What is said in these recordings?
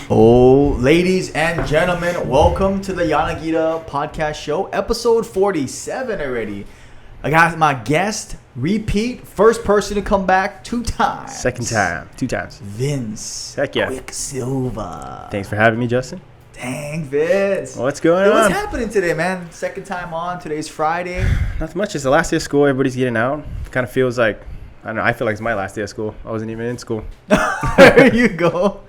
Oh, ladies and gentlemen, welcome to the Yanagida Podcast Show, episode 47 already. I got my guest, repeat, first person to come back 2 times. Second time, 2 times. Vince. Heck yeah. Sylva. Thanks for having me, Justin. Dang, Vince. What's going on? What's happening today, man? Second time on. Today's Friday. Nothing much. It's the last day of school. Everybody's getting out. Kind of feels like, I don't know, I feel like it's my last day of school. I wasn't even in school. There you go.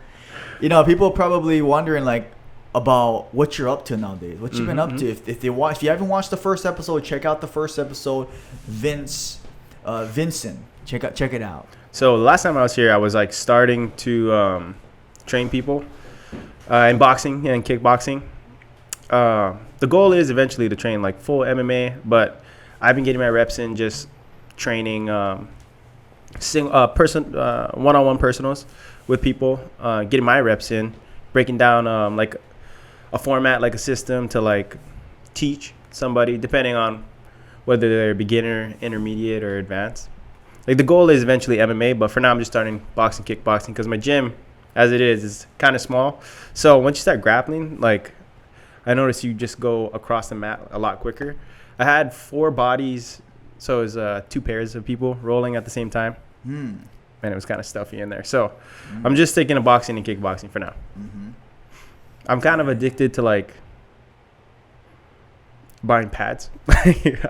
You know, people are probably wondering, like, about what you're up to nowadays. What you've been up to. If you haven't watched the first episode, check out the first episode. Vincent. Check it out. So the last time I was here, I was like starting to train people in boxing and kickboxing. The goal is eventually to train like full MMA, but I've been getting my reps in just training one-on-one personals with people, getting my reps in, breaking down like a format, like a system to like teach somebody, depending on whether they're beginner, intermediate, or advanced. Like the goal is eventually MMA, but for now I'm just starting boxing, kickboxing, because my gym, as it is kind of small. So once you start grappling, like I noticed you just go across the mat a lot quicker. I had 4 bodies, so it was 2 pairs of people rolling at the same time. And it was kind of stuffy in there. So I'm just sticking to boxing and kickboxing for now. I'm kind of addicted to like buying pads.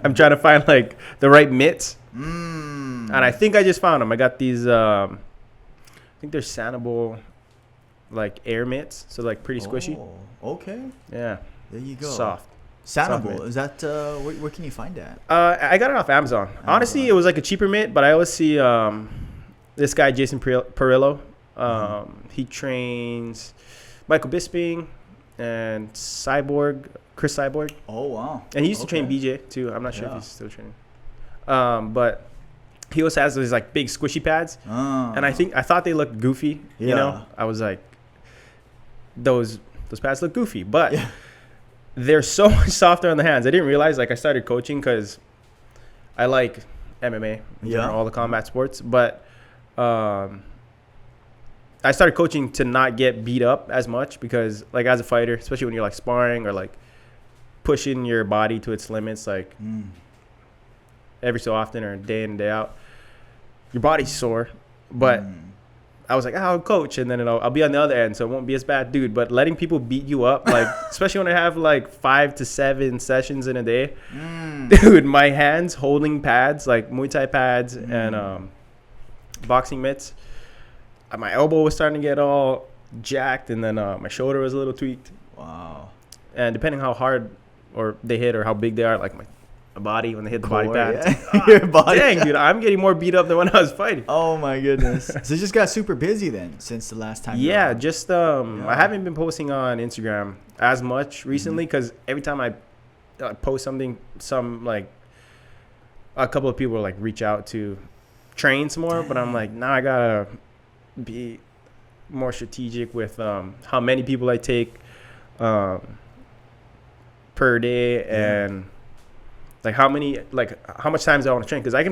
I'm trying to find like the right mitts. And I think I just found them. I got these, I think they're Sanable like air mitts. So like pretty squishy. Oh, okay. Yeah. There you go. Soft. Sanable. Is that, where can you find that? I got it off Amazon. Honestly, it was like a cheaper mitt, but I always see this guy, Jason Pirillo. He trains Michael Bisping and Chris Cyborg. Oh, wow. And he used to train BJ too. I'm not sure if he's still training. But he also has these like big squishy pads. And I thought they looked goofy. Yeah. You know, I was like, those pads look goofy, but they're so much softer on the hands. I didn't realize, like, I started coaching because I like MMA, all the combat sports, but I started coaching to not get beat up as much because, like, as a fighter, especially when you're like sparring or like pushing your body to its limits, like every so often or day in and day out, your body's sore. But I was like, I'll coach, and then I'll be on the other end, so it won't be as bad, dude. But letting people beat you up, like, especially when I have like 5 to 7 sessions in a day, dude, my hands holding pads, like Muay Thai pads and boxing mitts, my elbow was starting to get all jacked, and then my shoulder was a little tweaked. Wow. And depending how hard or they hit or how big they are, like my body when they hit the body pads. Yeah. Your body. Dang, dude, I'm getting more beat up than when I was fighting. Oh my goodness. So you just got super busy then since the last time. Yeah, just I haven't been posting on Instagram as much recently because every time I post something, like a couple of people like reach out to train some more, but I'm like, now I gotta be more strategic with how many people I take per day and like how much times I want to train, because I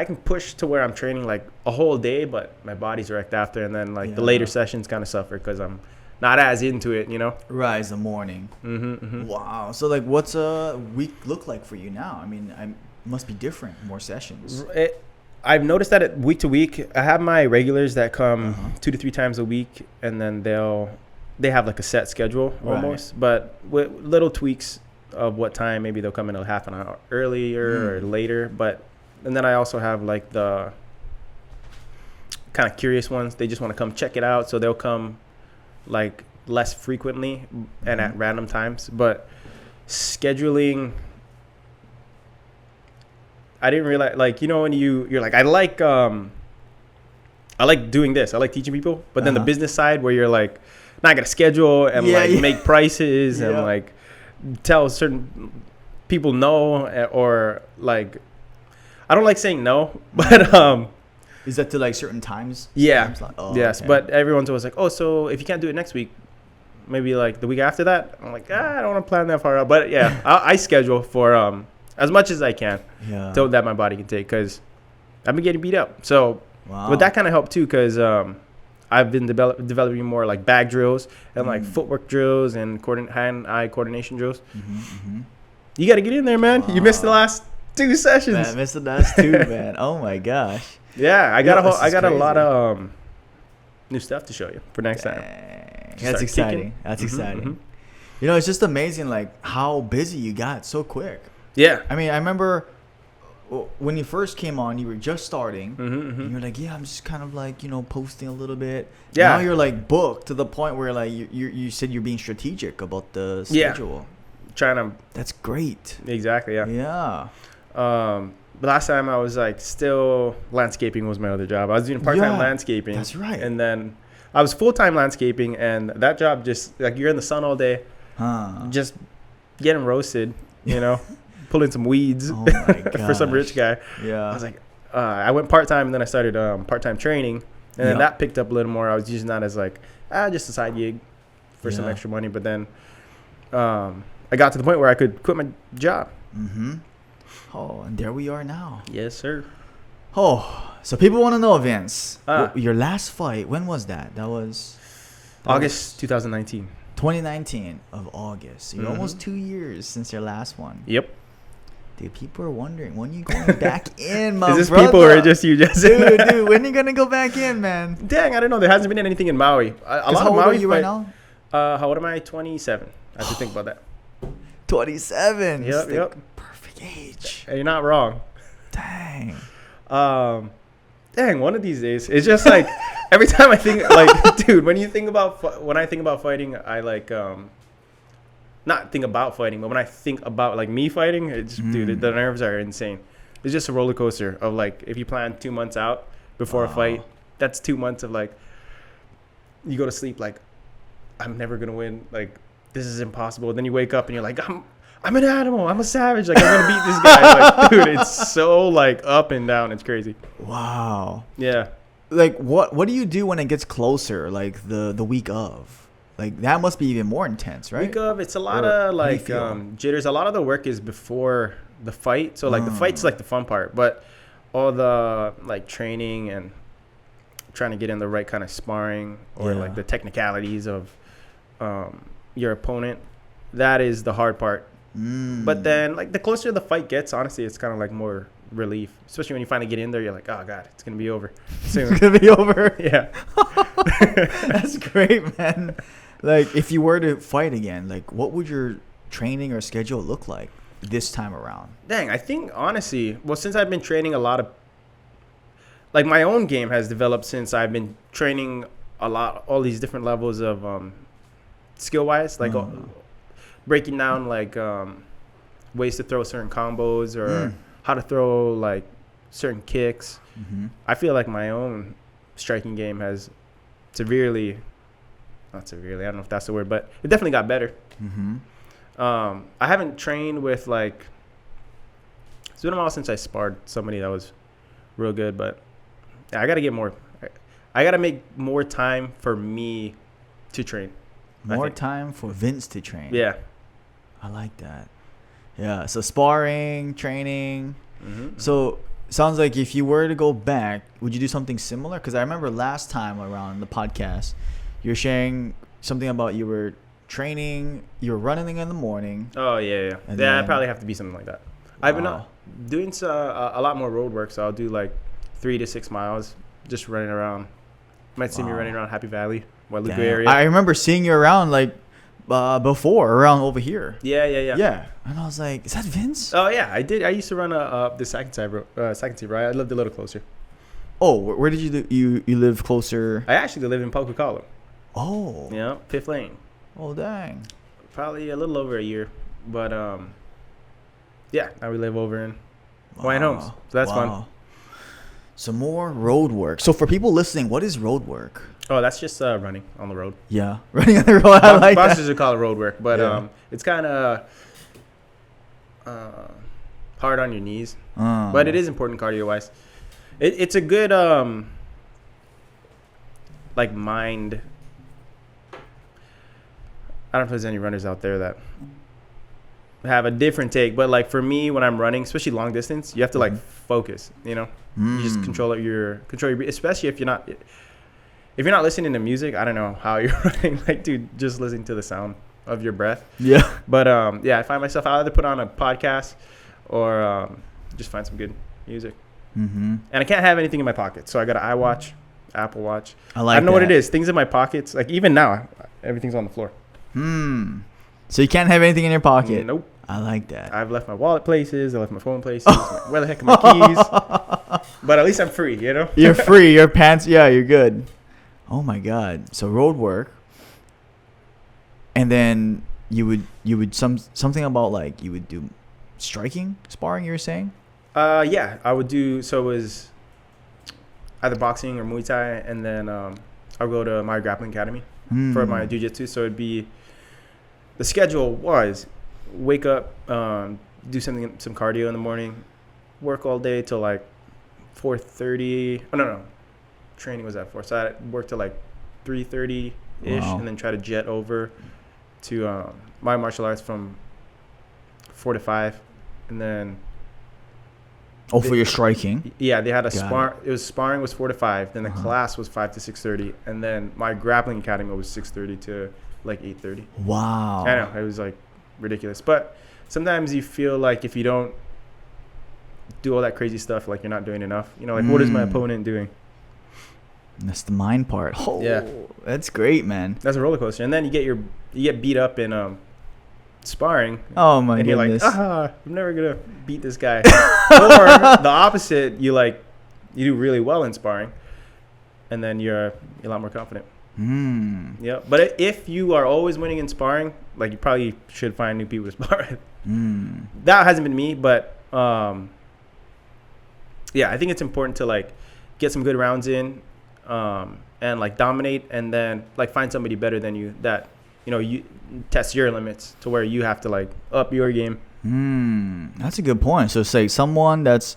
can push to where I'm training like a whole day, but my body's wrecked after, and then like the later sessions kind of suffer because I'm not as into it, you know. Rise the morning. Wow. So like, what's a week look like for you now? I mean, must be different, more sessions. I've noticed that week to week, I have my regulars that come 2 to 3 times a week, and then they have like a set schedule almost, but with little tweaks of what time. Maybe they'll come in a half an hour earlier or later, and then I also have like the kind of curious ones. They just want to come check it out, so they'll come like less frequently and at random times. But scheduling, I didn't realize, like, you know, when you're like, I like doing this, I like teaching people, but then the business side where you're like, now I got to schedule and make prices and like tell certain people no, or like, I don't like saying no, but is that to like certain times? Yeah. Yes, okay. But everyone's always like, oh, so if you can't do it next week, maybe like the week after that. I'm like, I don't want to plan that far out. But yeah, I schedule for as much as I can so that my body can take, because I've been getting beat up. So but that kind of helped too, because I've been developing more like bag drills and like footwork drills and hand-eye coordination drills. You got to get in there, man. You missed the last 2 sessions. Man, I missed the last 2, man. Oh my gosh. Yeah, I got a lot of new stuff to show you for next time. That's exciting. That's exciting. You know, it's just amazing, like how busy you got so quick. Yeah. I mean, I remember when you first came on, you were just starting. And you were like, yeah, I'm just kind of like, you know, posting a little bit. Yeah. Now you're like booked to the point where like you said you're being strategic about the schedule. Trying to. That's great. Exactly. Yeah. Yeah. But last time I was like still landscaping was my other job. I was doing part-time landscaping. That's right. And then I was full-time landscaping, and that job just like you're in the sun all day, just getting roasted, you know, pulling some weeds for some rich guy. Yeah. I was like, I went part-time, and then I started part-time training, and then that picked up a little more. I was using that as like just a side gig for some extra money. But then I got to the point where I could quit my job. Oh, and there we are now. Yes, sir. Oh, so people want to know, Vince, your last fight, when was that? That was August 2019. 2019 of August. So you're almost 2 years since your last one. Yep. Dude, people are wondering, when are you going back in, my brother? Is this people or just you, Justin? Dude, when are you going to go back in, man? Dang, I don't know. There hasn't been anything in Maui. A lot of Maui are you right now? How old am I? 27. I have to think about that. 27. Yep. Perfect age. You're not wrong. Dang. Dang, one of these days. It's just like every time I think, like, dude, when I think about fighting, I like, not think about fighting, but when I think about like me fighting, it's dude, the nerves are insane. It's just a roller coaster of like, if you plan 2 months out before a fight, that's 2 months of like, you go to sleep like, I'm never gonna win. Like, this is impossible. Then you wake up and you're like, I'm an animal. I'm a savage. Like, I'm gonna beat this guy. Like, dude, it's so like up and down. It's crazy. Wow. Yeah. Like, what do you do when it gets closer? Like the week of, like that must be even more intense, right? Week of, it's a lot of like jitters. A lot of the work is before the fight. So like the fight's like the fun part, but all the like training and trying to get in the right kind of sparring or like the technicalities of your opponent, that is the hard part. But then like the closer the fight gets, honestly, it's kind of like more relief, especially when you finally get in there. You're like, oh god, it's gonna be over soon. It's gonna be over. Yeah. That's great, man. Like, if you were to fight again, like what would your training or schedule look like this time around? Dang, I think honestly, well, since I've been training a lot of, like, my own game has developed since I've been training a lot, all these different levels of skill wise, like breaking down like ways to throw certain combos or how to throw like certain kicks. I feel like my own striking game has not severely, I don't know if that's the word, but it definitely got better. I haven't trained with like, it's been a while since I sparred somebody that was real good, but I got to get more. I got to make more time for me to train. More time for Vince to train. Yeah. I like that. Yeah. So sparring, training. So sounds like if you were to go back, would you do something similar? Because I remember last time around the podcast, you were sharing something about you were training, you were running in the morning. Oh, yeah. Yeah, I'd probably have to be something like that. I've been doing a lot more road work, so I'll do like 3 to 6 miles just running around. Might see me running around Happy Valley, Guadalupe area. I remember seeing you around like before, around over here. Yeah. Yeah, and I was like, is that Vince? Oh yeah, I did. I used to run the second side road. Right? I lived a little closer. Oh, where did you live? You live closer? I actually live in Pocacalo. Oh. Yeah, 5th Lane. Oh dang. Probably a little over a year, but yeah, now we live over in Hawaiian Homes, so that's fun. Some more road work. So for people listening, what is road work? Oh, that's just running on the road. Yeah, running on the road. I like that. Bosses would call it road work, but it's kind of hard on your knees. But it is important cardio-wise. It's a good like mind. I don't know if there's any runners out there that have a different take, but like for me, when I'm running, especially long distance, you have to like focus. You know, you just control your, especially if you're not. if you're not listening to music, I don't know how you're running. Like, dude, just listening to the sound of your breath. Yeah. But yeah, I find myself, I'll either put on a podcast or just find some good music. Mm-hmm. And I can't have anything in my pocket, so I got an iWatch, Apple Watch. I don't know what it is. Things in my pockets, like even now, everything's on the floor. So you can't have anything in your pocket. Nope. I like that. I've left my wallet places. I left my phone places. Where the heck are my keys? But at least I'm free, you know? You're free. Your pants. Yeah, you're good. Oh my God. So road work. And then you would something about like you would do striking, sparring, you were saying? Yeah, I would do, so it was either boxing or Muay Thai, and then I'll go to my grappling academy for my jiu-jitsu. So it'd be, the schedule was wake up, do some cardio in the morning, work all day till like 4:30. Oh, no. Training was at 4. So I worked till like 3:30-ish, and then try to jet over to my martial arts from 4 to 5. And then... Oh, for your striking? Yeah, they had a sparring was 4 to 5. Then the class was 5 to 6:30. And then my grappling academy was 6:30 to like 8:30. Wow. I know, it was like ridiculous. But sometimes you feel like if you don't do all that crazy stuff, like you're not doing enough. You know, like what is my opponent doing? That's the mind part. Oh, yeah, that's great, man. That's a roller coaster. And then you get beat up in sparring. Oh my goodness. And you're like, I'm never gonna beat this guy. Or the opposite, you do really well in sparring, and then you're a lot more confident. Yeah, but if you are always winning in sparring, like you probably should find new people to spar with. That hasn't been me, but yeah, I think it's important to like get some good rounds in, and like dominate, and then like find somebody better than you that you test your limits to where you have to like up your game. That's a good point. So say someone that's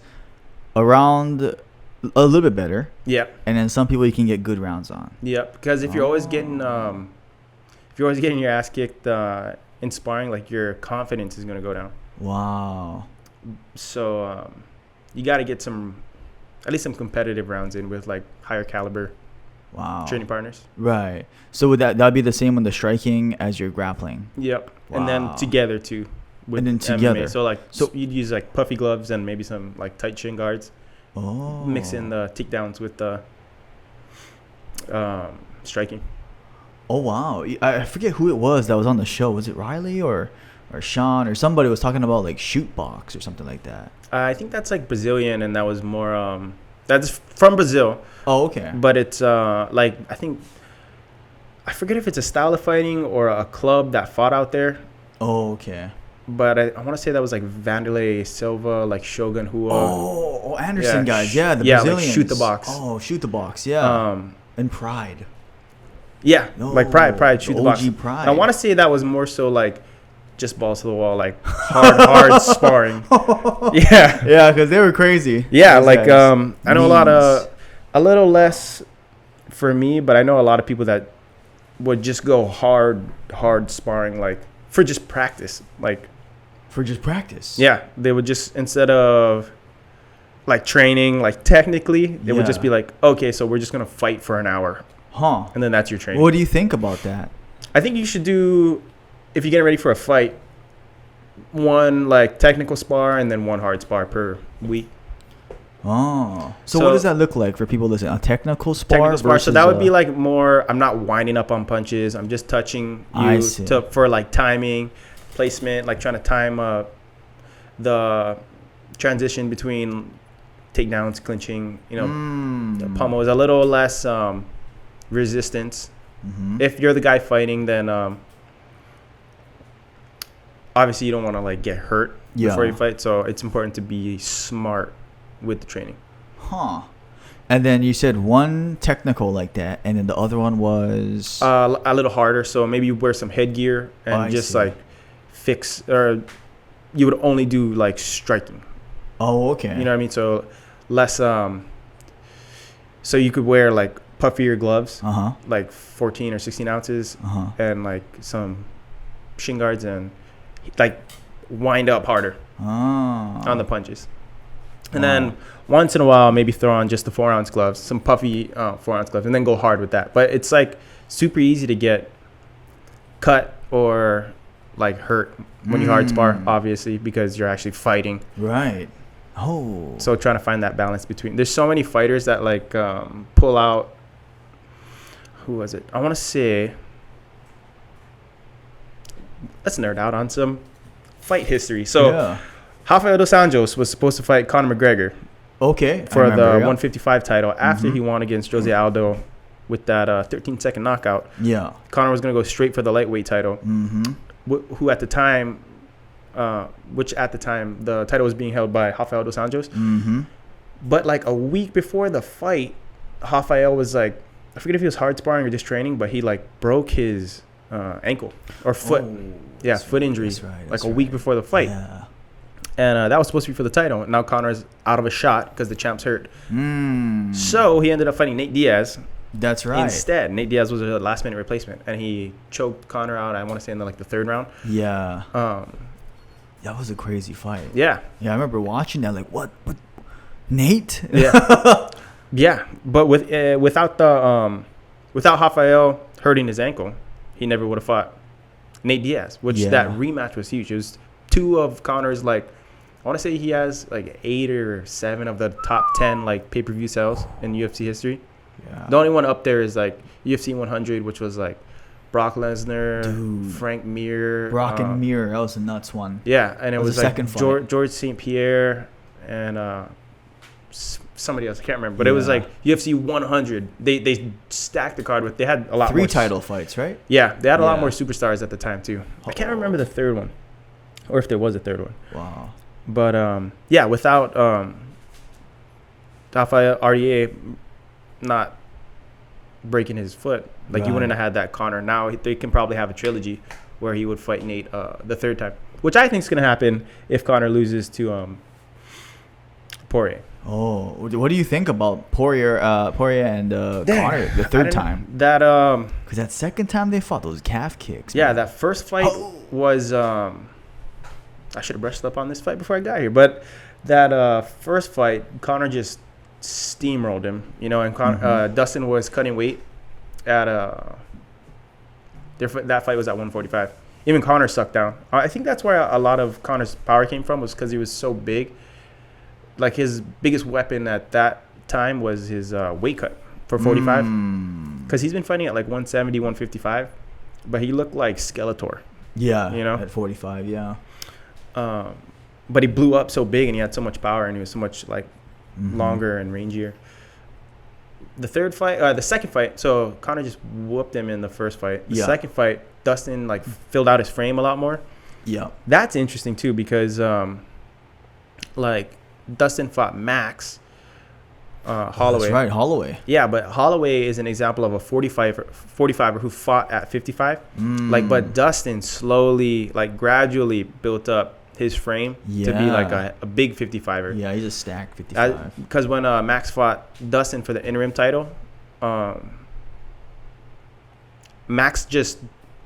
around a little bit better. Yeah. And then some people you can get good rounds on. Yeah, because if you're always getting your ass kicked in sparring, like your confidence is gonna go down. Wow. So you got to get at least some competitive rounds in with like higher caliber. Wow. Training partners. Right. So would that'd be the same with the striking as your grappling? Yep. Wow. And then together too. And then together. MMA. So you'd use like puffy gloves and maybe some like tight shin guards. Oh. Mix in the takedowns with the striking. Oh wow. I forget who it was that was on the show. Was it Riley or Sean or somebody was talking about like shoot box or something like that? I think that's like Brazilian, and that was more that's from Brazil. Oh, okay. But it's like I forget if it's a style of fighting or a club that fought out there. Oh, okay. But I want to say that was like Vinson Sylva, like Shogun Hua. Oh, Anderson guys. Yeah, the Brazilians. Like Shoot the Box. Oh, Shoot the Box. Yeah. And Pride. Yeah, like Pride, Shoot the Box. OG Pride. I want to say that was more so like just balls to the wall, like hard sparring. Yeah. Yeah, because they were crazy. Yeah, like I know a little less for me, but I know a lot of people that would just go hard sparring, like for just practice, like. For just practice. Yeah, they would just, instead of like training, like technically, they would just be like, okay, so we're just gonna fight for an hour. Huh. And then that's your training. What do you think about that? I think you should do, if you're getting ready for a fight, one like technical spar and then one hard spar per week. Oh. So what does that look like for people listening? A technical spar? Technical spar. So that would be like more, I'm not winding up on punches. I'm just touching you for like timing, placement, like trying to time the transition between takedowns, clinching, the pummel is a little less resistance. If you're the guy fighting, then obviously you don't want to like get hurt before you fight, so it's important to be smart with the training. And then you said one technical like that, and then the other one was a little harder, so maybe you wear some headgear and like fix, or you would only do like striking. Oh, okay. You know what I mean? So less so you could wear like puffier gloves, like 14 or 16 ounces, and like some shin guards, and like wind up harder on the punches. And then once in a while, maybe throw on just the 4-ounce gloves, some puffy 4-ounce gloves, and then go hard with that. But it's like super easy to get cut or like hurt when you hard spar, obviously, because you're actually fighting. Right. Oh. So trying to find that balance between. There's so many fighters that like pull out. Who was it? I want to say. Let's nerd out on some fight history. So, Rafael dos Sanjos was supposed to fight Conor McGregor. Okay. For the 155 title after he won against Jose Aldo with that 13-second knockout. Yeah. Conor was going to go straight for the lightweight title. Who at the time, which at the time the title was being held by Rafael dos Sanjos. But like a week before the fight, Rafael was like, I forget if he was hard sparring or just training, but he like broke his ankle or foot. Foot injury. That's a week before the fight. Yeah. And that was supposed to be for the title. Now Conor's out of a shot because the champ's hurt. So he ended up fighting Nate Diaz. That's right. Instead, Nate Diaz was a last-minute replacement, and he choked Conor out. I want to say in the third round. Yeah. That was a crazy fight. Yeah. Yeah, I remember watching that. Like, what? Nate? Yeah. Yeah, but without Rafael hurting his ankle, he never would have fought Nate Diaz. Which that rematch was huge. It was two of Conor's I want to say he has 8 or 7 of the top 10 pay-per-view sales in UFC history. Yeah. The only one up there is UFC 100, which was Brock Lesnar, Frank Mir. Brock and Mir, that was a nuts one. Yeah, and it was George St. Pierre and somebody else. I can't remember, but it was UFC 100. They stacked the card they had a lot 3 more title fights, right? Yeah, they had a lot more superstars at the time too. I can't remember the third one, or if there was a third one. Wow. But without Rafael RDA not breaking his foot, you wouldn't have had that Conor. Now they can probably have a trilogy where he would fight Nate the third time, which I think is going to happen if Conor loses to Poirier. Oh, what do you think about Poirier and Conor the third time? That because that second time they fought, those calf kicks. Yeah, man. That first fight was I should have brushed up on this fight before I got here, but that first fight, Conor just steamrolled him, and Dustin was cutting weight at that fight was at 145. Even Conor sucked down. I think that's where a lot of Conor's power came from, was because he was so big. His biggest weapon at that time was his weight cut for 45, because he's been fighting at 170, 155, but he looked like Skeletor. Yeah, at 45, yeah. But he blew up so big and he had so much power and he was so much longer and rangier. The second fight, so Conor just whooped him in the first fight. The second fight, Dustin filled out his frame a lot more. Yeah, that's interesting too, because Dustin fought Max Holloway. That's right, Holloway. Yeah, but Holloway is an example of a 45er who fought at 55. But Dustin slowly, gradually built up his frame to be a big 55er. Yeah, he's a stacked 55. Because when Max fought Dustin for the interim title, Max just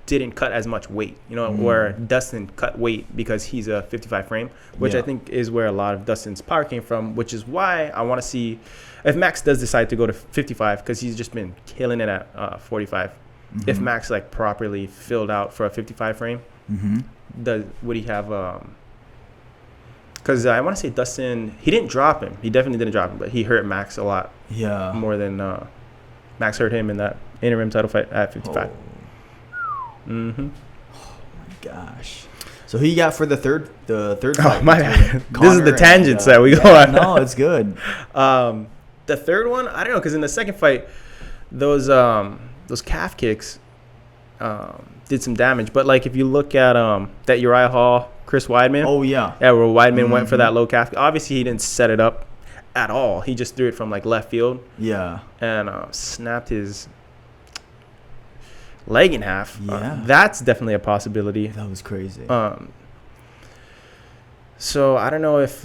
didn't cut as much weight, where Dustin cut weight because he's a 55 frame, which I think is where a lot of Dustin's power came from, which is why I want to see if Max does decide to go to 55, because he's just been killing it at 45. If Max properly filled out for a 55 frame, would he have because I want to say Dustin, he didn't drop him. He definitely didn't drop him, but he hurt Max a lot. Yeah. More than Max hurt him in that interim title fight at 55. Oh my gosh. So who you got for the third fight? Oh my bad. This is the tangents that we go on. No, it's good. The third one, I don't know, because in the second fight, those calf kicks did some damage. But if you look at that Uriah Hall, Chris Weidman. Oh yeah. Yeah, where Weidman went for that low calf. Obviously, he didn't set it up at all. He just threw it from left field. Yeah. And snapped his leg in half. Yeah. That's definitely a possibility. That was crazy. So I don't know if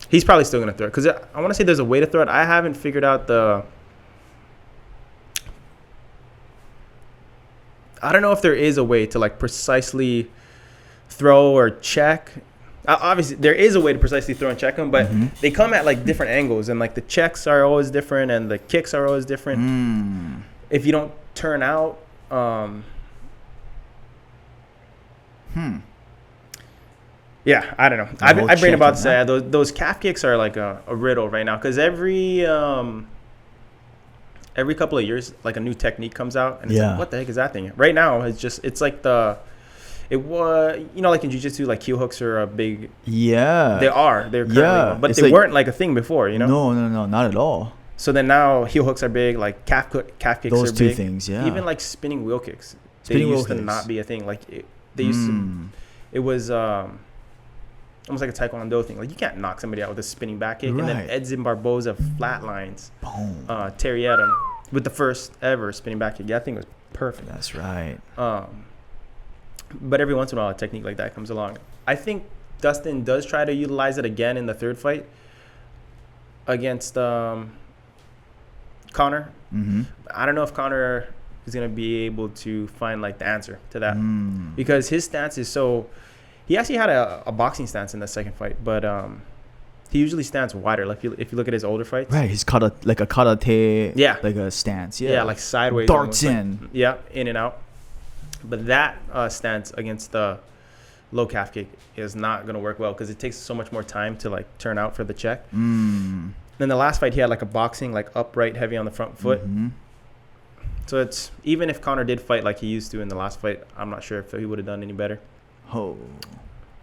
he's probably still gonna throw it, because I want to say there's a way to throw it. I haven't figured out I don't know if there is a way to precisely throw or check Obviously, there is a way to precisely throw and check them, but they come at like different angles, and like the checks are always different, and the kicks are always different. If you don't turn out, yeah, I don't know. I bring about to say those calf kicks are like a riddle right now, because every couple of years, like a new technique comes out, and it's like, what the heck is that thing? Right now, it's like it was, like in jiu-jitsu, like heel hooks are a big. Yeah. They're currently, but they weren't like a thing before, No, not at all. So then now heel hooks are big, like calf kicks are big. Those two things, yeah. Even like spinning wheel kicks. They used to not be a thing. Like they used to, it was almost like a taekwondo thing. Like you can't knock somebody out with a spinning back kick. Right. And then Edson Barboza flatlines Terry Adam with the first ever spinning back kick. Yeah, that thing was perfect. That's right. But every once in a while, a technique like that comes along. I think Dustin does try to utilize it again in the third fight against Conor. I don't know if Conor is going to be able to find like the answer to that because his stance is so. He actually had a boxing stance in the second fight, but he usually stands wider. Like if you look at his older fights, right? He's like a karate, like a stance, like sideways, darts in, in and out. But that stance against the low calf kick is not going to work well because it takes so much more time to like turn out for the check. Then the last fight, he had like a boxing, like upright, heavy on the front foot. So it's even if Conor did fight like he used to in the last fight, I'm not sure if he would have done any better. Oh,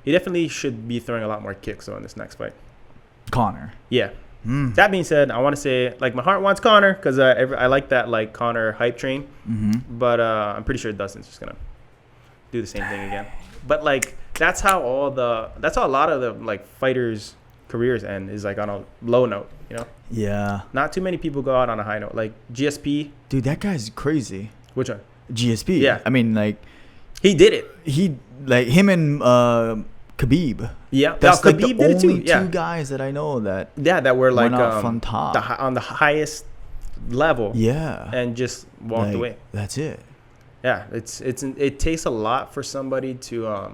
he definitely should be throwing a lot more kicks though in this next fight. Conor. Yeah. That being said, I want to say like my heart wants Conor because I like that like Conor hype train, but I'm pretty sure Dustin's just gonna do the same thing again. But like that's how a lot of the like fighters' careers end is like on a low note, Yeah. Not too many people go out on a high note. Like GSP. Dude, that guy's crazy. Which one? GSP. Yeah. I mean, like he did it. He like him and Khabib. Yeah, that's like the only two guys that I know that were like on top on the highest level. Yeah, and just walked away. That's it. Yeah, it takes a lot for somebody to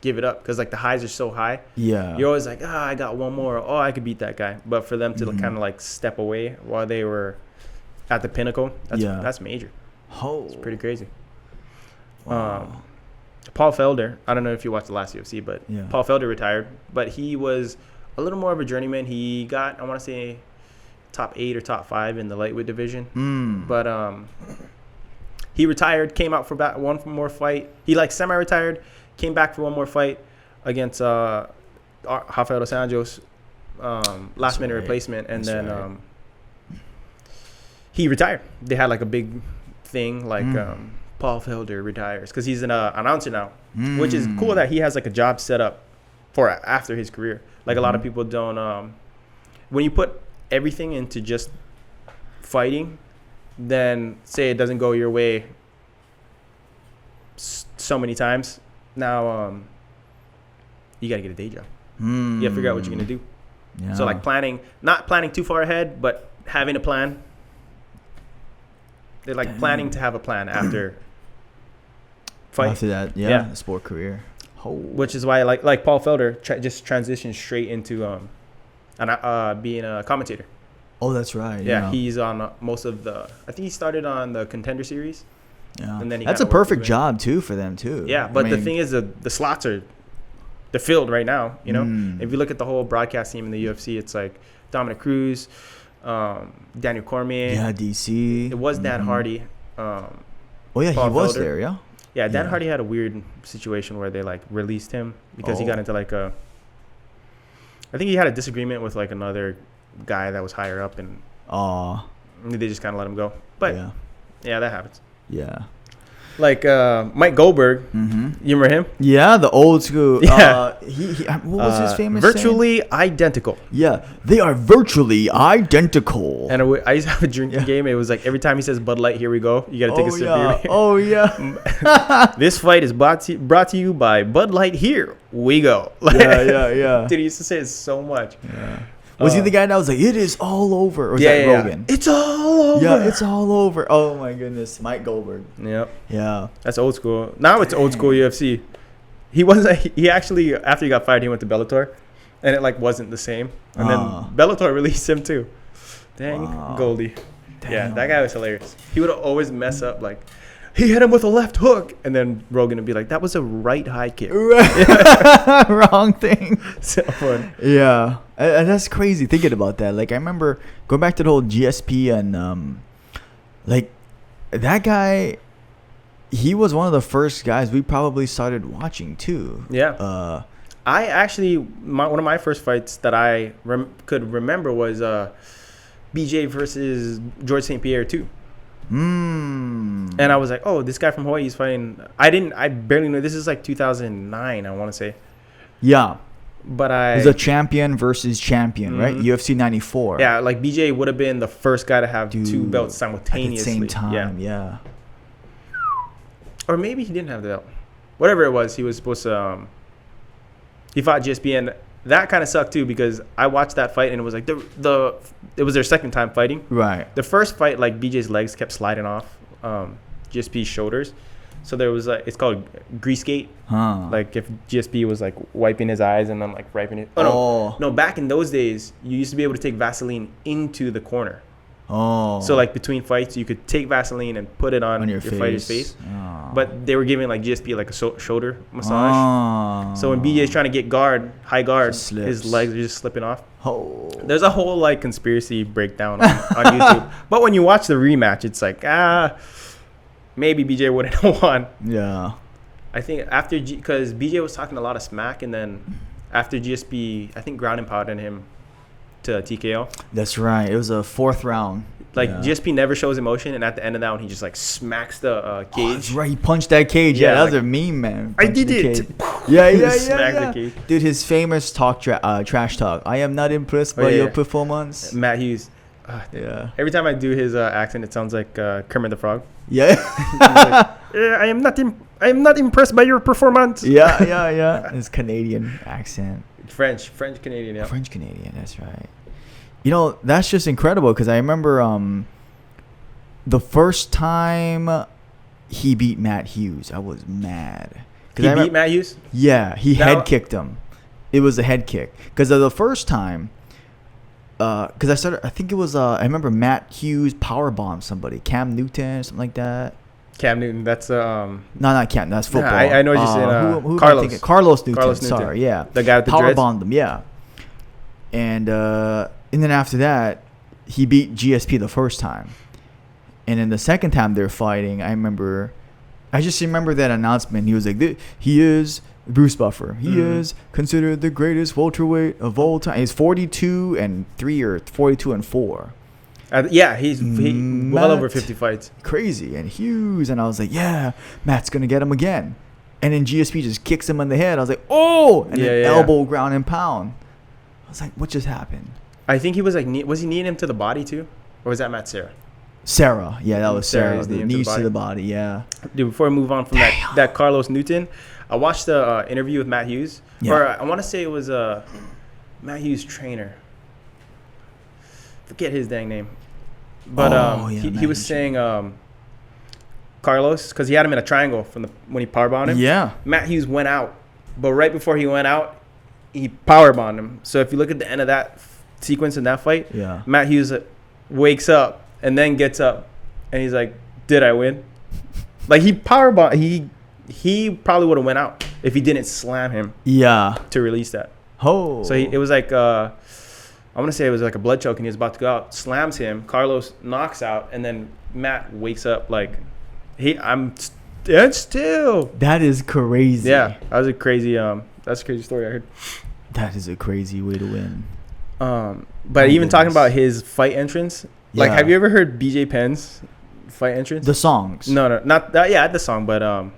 give it up because like the highs are so high. Yeah, you're always like, I got one more. Oh, I could beat that guy. But for them to kind of like step away while they were at the pinnacle, that's major. Oh, it's pretty crazy. Wow. Paul Felder, I don't know if you watched the last UFC, but Paul Felder retired. But he was a little more of a journeyman. He got, I want to say, top 8 or top 5 in the lightweight division. But he retired, came out for about one more fight. He like semi-retired, came back for one more fight against Rafael Sanjos, last minute replacement, and then he retired. They had like a big thing like. Paul Felder retires because he's an announcer now, which is cool that he has like a job set up for after his career. Like a lot of people don't. When you put everything into just fighting, then say it doesn't go your way so many times. Now you got to get a day job. You got to figure out what you're gonna do. Yeah. So like not planning too far ahead, but having a plan. They're like planning to have a plan after. Fight. After that, a sport career. Which is why, like Paul Felder just transitioned straight into being a commentator. Oh, that's right. Yeah, he's on most of the. I think he started on the Contender Series. Yeah, and then that's a perfect job too for them too. Yeah, but the thing is, the slots they're filled right now. If you look at the whole broadcast team in the UFC, it's like Dominic Cruz, Daniel Cormier. Yeah, DC. It was Dan Hardy. Paul he was Felder. There. Yeah. Yeah, Dan Hardy had a weird situation where they like released him because he got into like I think he had a disagreement with like another guy that was higher up, and they just kind of let him go. But yeah, that happens. Yeah. Like Mike Goldberg, you remember him? Yeah, the old school. Yeah. What was his famous virtually saying? Identical. Yeah, they are virtually identical. And I used to have a drinking game. It was like every time he says Bud Light, here we go. You got to take a sip of beer. Oh, yeah. This fight is brought to you by Bud Light, here we go. Yeah. Dude, he used to say it so much. Yeah. Was he the guy that was like, it is all over? Or was that Rogan? It's all over. Yeah, it's all over. Oh, my goodness. Mike Goldberg. Yep. Yeah. That's old school. Now it's old school UFC. he wasn't. He actually, after he got fired, he went to Bellator, and it like wasn't the same. And then Bellator released him too. Dang, Goldie. Damn. Yeah, that guy was hilarious. He would always mess up like, he hit him with a left hook, and then Rogan would be like, that was a right high kick. Wrong thing. So fun. Yeah, and that's crazy thinking about that. Like I remember going back to the whole GSP and like that guy. He was one of the first guys we probably started watching too. Yeah. I actually one of my first fights that I could remember was BJ versus George St. Pierre too. And I was like, oh, this guy from Hawaii is fighting. I barely knew. This is like 2009, I want to say. Yeah. But it was a champion versus champion, right? UFC 94. Yeah, like BJ would have been the first guy to have two belts simultaneously. At the same time, yeah. Or maybe he didn't have the belt. Whatever it was, he was supposed to. He fought GSP, and that kind of sucked too because I watched that fight and it was like it was their second time fighting. Right. The first fight, like BJ's legs kept sliding off GSP's shoulders, so there was it's called grease gate. Like if GSP was like wiping his eyes and then like wiping it. No. Back in those days, you used to be able to take Vaseline into the corner. So like between fights, you could take Vaseline and put it on your fighter's face. But they were giving like GSP like a shoulder massage. So when BJ's trying to get high guard, his legs are just slipping off. There's a whole like conspiracy breakdown on YouTube. But when you watch the rematch, it's like maybe BJ wouldn't have won. Yeah. I think after because BJ was talking a lot of smack, and then after GSP, I think ground and pounded him to TKO. That's right. It was a fourth round. Like GSP never shows emotion, and at the end of that one, he just like smacks the cage. Oh, that's right. He punched that cage. Yeah, that was a meme, man. I did it. Yeah. Smacked the cage. Dude, his famous trash talk. I am not impressed by your performance. Matt Hughes. Yeah. Every time I do his accent, it sounds like Kermit the Frog. Yeah. I am not impressed by your performance. Yeah. His Canadian accent. French Canadian. Yeah. French Canadian. That's right. You know, that's just incredible because I remember the first time he beat Matt Hughes, I was mad. He beat Matt Hughes? Yeah, he head kicked him. It was a head kick because the first time. Because I think it was I remember Matt Hughes powerbombed somebody, Cam Newton, something like that. Cam Newton, that's no, not Cam. That's football. I know what you're saying. Who Carlos. Carlos Newton. Sorry, yeah. The guy with the dreads. Powerbombed him, yeah. And then after that, he beat GSP the first time, and then the second time they're fighting, I just remember that announcement. He was like, he is Bruce Buffer. He is considered the greatest welterweight of all time. He's 42-3 or 42-4. He's well over 50 fights. Crazy. And Hughes. And I was like, yeah, Matt's going to get him again. And then GSP just kicks him in the head. I was like, oh! And then elbow, ground and pound. I was like, what just happened? I think he was like, was he kneeing him to the body too? Or was that Matt Serra? Sarah. Yeah, that was Sarah. The knees to the body, yeah. Dude, before I move on from that Carlos Newton, I watched the interview with Matt Hughes. Yeah. Or I want to say it was Matt Hughes' trainer. Forget his dang name. But he was saying Carlos, because he had him in a triangle when he powerbombed him. Yeah. Matt Hughes went out. But right before he went out, he powerbombed him. So if you look at the end of that sequence in that fight, Matt Hughes wakes up and then gets up and he's like, did I win? Like he powerbombed. He probably would have went out if he didn't slam him. Yeah. To release that. Oh. So it was like I want to say it was like a blood choke and he was about to go out, slams him, Carlos knocks out, and then Matt wakes up like I'm dead still. That is crazy. Yeah. That's a crazy story I heard. That is a crazy way to win. But even talking about his fight entrance, like have you ever heard BJ Penn's fight entrance? The songs. No, not that. Yeah, the song, but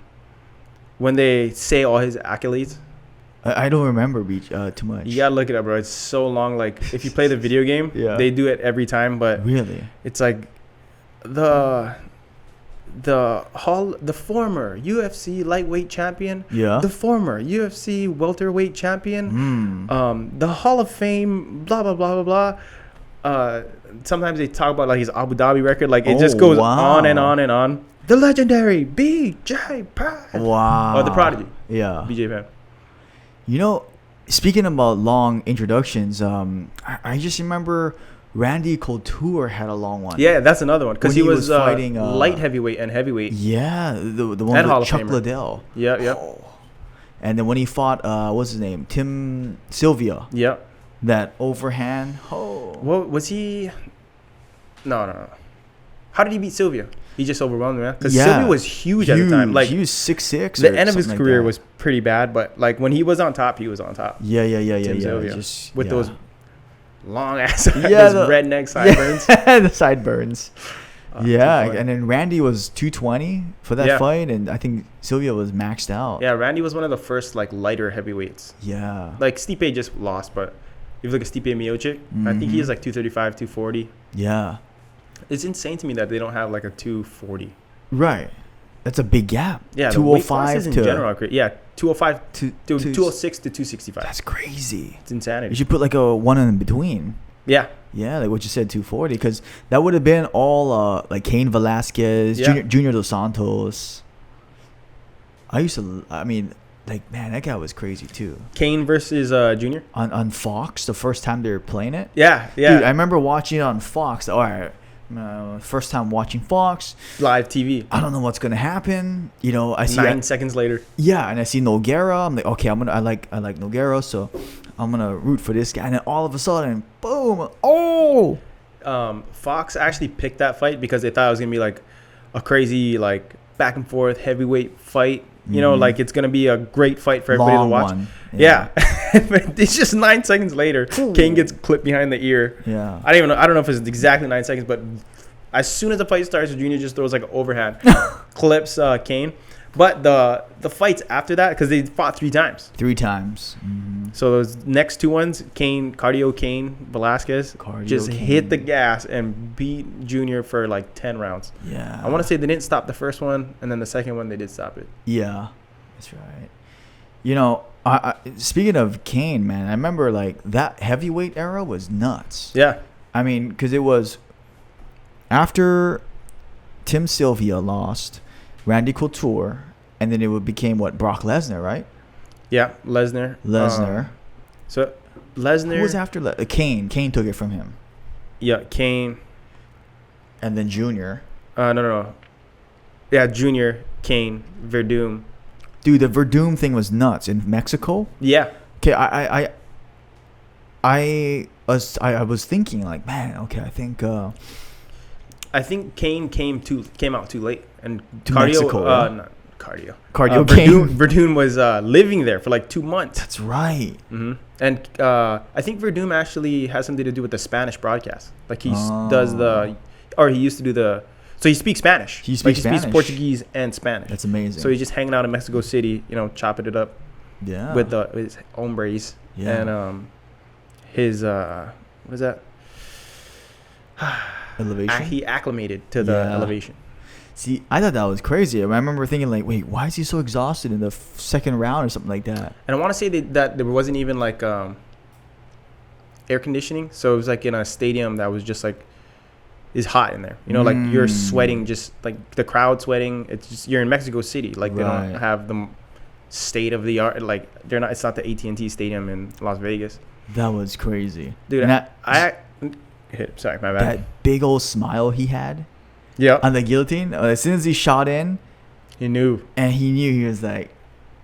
when they say all his accolades. I don't remember too much. You gotta look it up, bro. It's so long. Like if you play the video game, they do it every time. But really, it's like the former UFC lightweight champion, the former UFC welterweight champion, the Hall of Fame, blah blah blah blah blah. Sometimes they talk about like his Abu Dhabi record. Like it just goes on and on and on. The legendary BJ Penn. Wow. Oh, the Prodigy. Yeah. BJ Penn. You know, speaking about long introductions, I just remember Randy Couture had a long one. Yeah, that's another one because When he was fighting light heavyweight and heavyweight. Yeah, the one And Hall with of Chuck Famer. Liddell. Yeah, yeah, And then when he fought, what's his name? Tim Sylvia. yeah. That overhand. Oh. What was he? No. How did he beat Sylvia? He just overwhelmed him, man. Because Yeah. Sylvia was huge at the time. Like he was 6'6". the end of his career was pretty bad, but like when he was on top, he was on top. Yeah. Tim Sylvia. Just, With yeah. those long ass, Yeah, those redneck sideburns. Yeah, the sideburns. Yeah, too funny. and then Randy was 220 for that Yeah. fight, and I think Sylvia was maxed out. Yeah, Randy was one of the first like lighter heavyweights. Yeah. Like Stipe just lost, but if you look at Stipe Miocic, I think he is like 235, 240. Yeah. It's insane to me that they don't have like a 240. Right. That's a big gap. Yeah, the weight 205 classes in to general are great. Yeah, 205 to 206 to 265. That's crazy. It's insanity. You should put like a one in between. Yeah. Yeah, like what you said, 240, because that would have been all like Cain Velasquez, Yeah. Junior Dos Santos. Like, man, that guy was crazy too. Kane versus Junior. On Fox, the first time they were playing it. Yeah, yeah. Dude, I remember watching it on Fox. All right, first time watching Fox. Live TV. I don't know what's gonna happen. You know, I see 9 seconds later. Yeah, and I see Nogueira. I'm like, okay, I like Nogueira, so I'm gonna root for this guy. And then all of a sudden, boom! Oh, Fox actually picked that fight because they thought it was gonna be like a crazy like back and forth heavyweight fight. You know, like it's gonna be a great fight for everybody long to watch. one. Yeah, but it's just 9 seconds later. Kane gets clipped behind the ear. Yeah. I don't know if it's exactly 9 seconds, but as soon as the fight starts, Junior just throws like an overhand, clips Kane. But the fights after that, because they fought 3 times. 3 times. Mm-hmm. So those next 2 ones, Kane Velasquez, just hit the gas and beat Junior for like 10 rounds. Yeah. I want to say they didn't stop the first one, and then the second one they did stop it. Yeah, that's right. You know, I speaking of Kane, man, I remember like that heavyweight era was nuts. Yeah. I mean, because it was after Tim Sylvia lost, Randy Couture, and then it became what, Brock Lesnar, right? Yeah, Lesnar. So Lesnar. Who was after Kane? Kane took it from him. Yeah, Kane. And then Junior. No. Yeah, Junior, Kane, Verdum. Dude, the Verdum thing was nuts in Mexico. Yeah. Okay, I was thinking like, man, okay, I think Kane came out too late, and To Mexico, right? not cardio. Kane. Verdum was living there for like 2 months. That's right. Mm-hmm. And I think Verdum actually has something to do with the Spanish broadcast. Like he used to do the. So he speaks Spanish. He speaks Spanish. He speaks Portuguese and Spanish. That's amazing. So he's just hanging out in Mexico City, chopping it up. Yeah. With his hombres. Yeah. And his what is that? Elevation. He acclimated to the elevation. See, I thought that was crazy. I remember thinking like, wait, why is he so exhausted in the second round or something like that? And I want to say that there wasn't even like air conditioning, so it was like in a stadium that was just like is hot in there. Like you're sweating, just like the crowd sweating. It's just you're in Mexico City, like they don't have the state of the art. Like they're not. It's not the AT&T Stadium in Las Vegas. That was crazy, dude. Sorry, my bad. That big old smile he had. Yeah. On the guillotine, as soon as he shot in, he knew, he was like,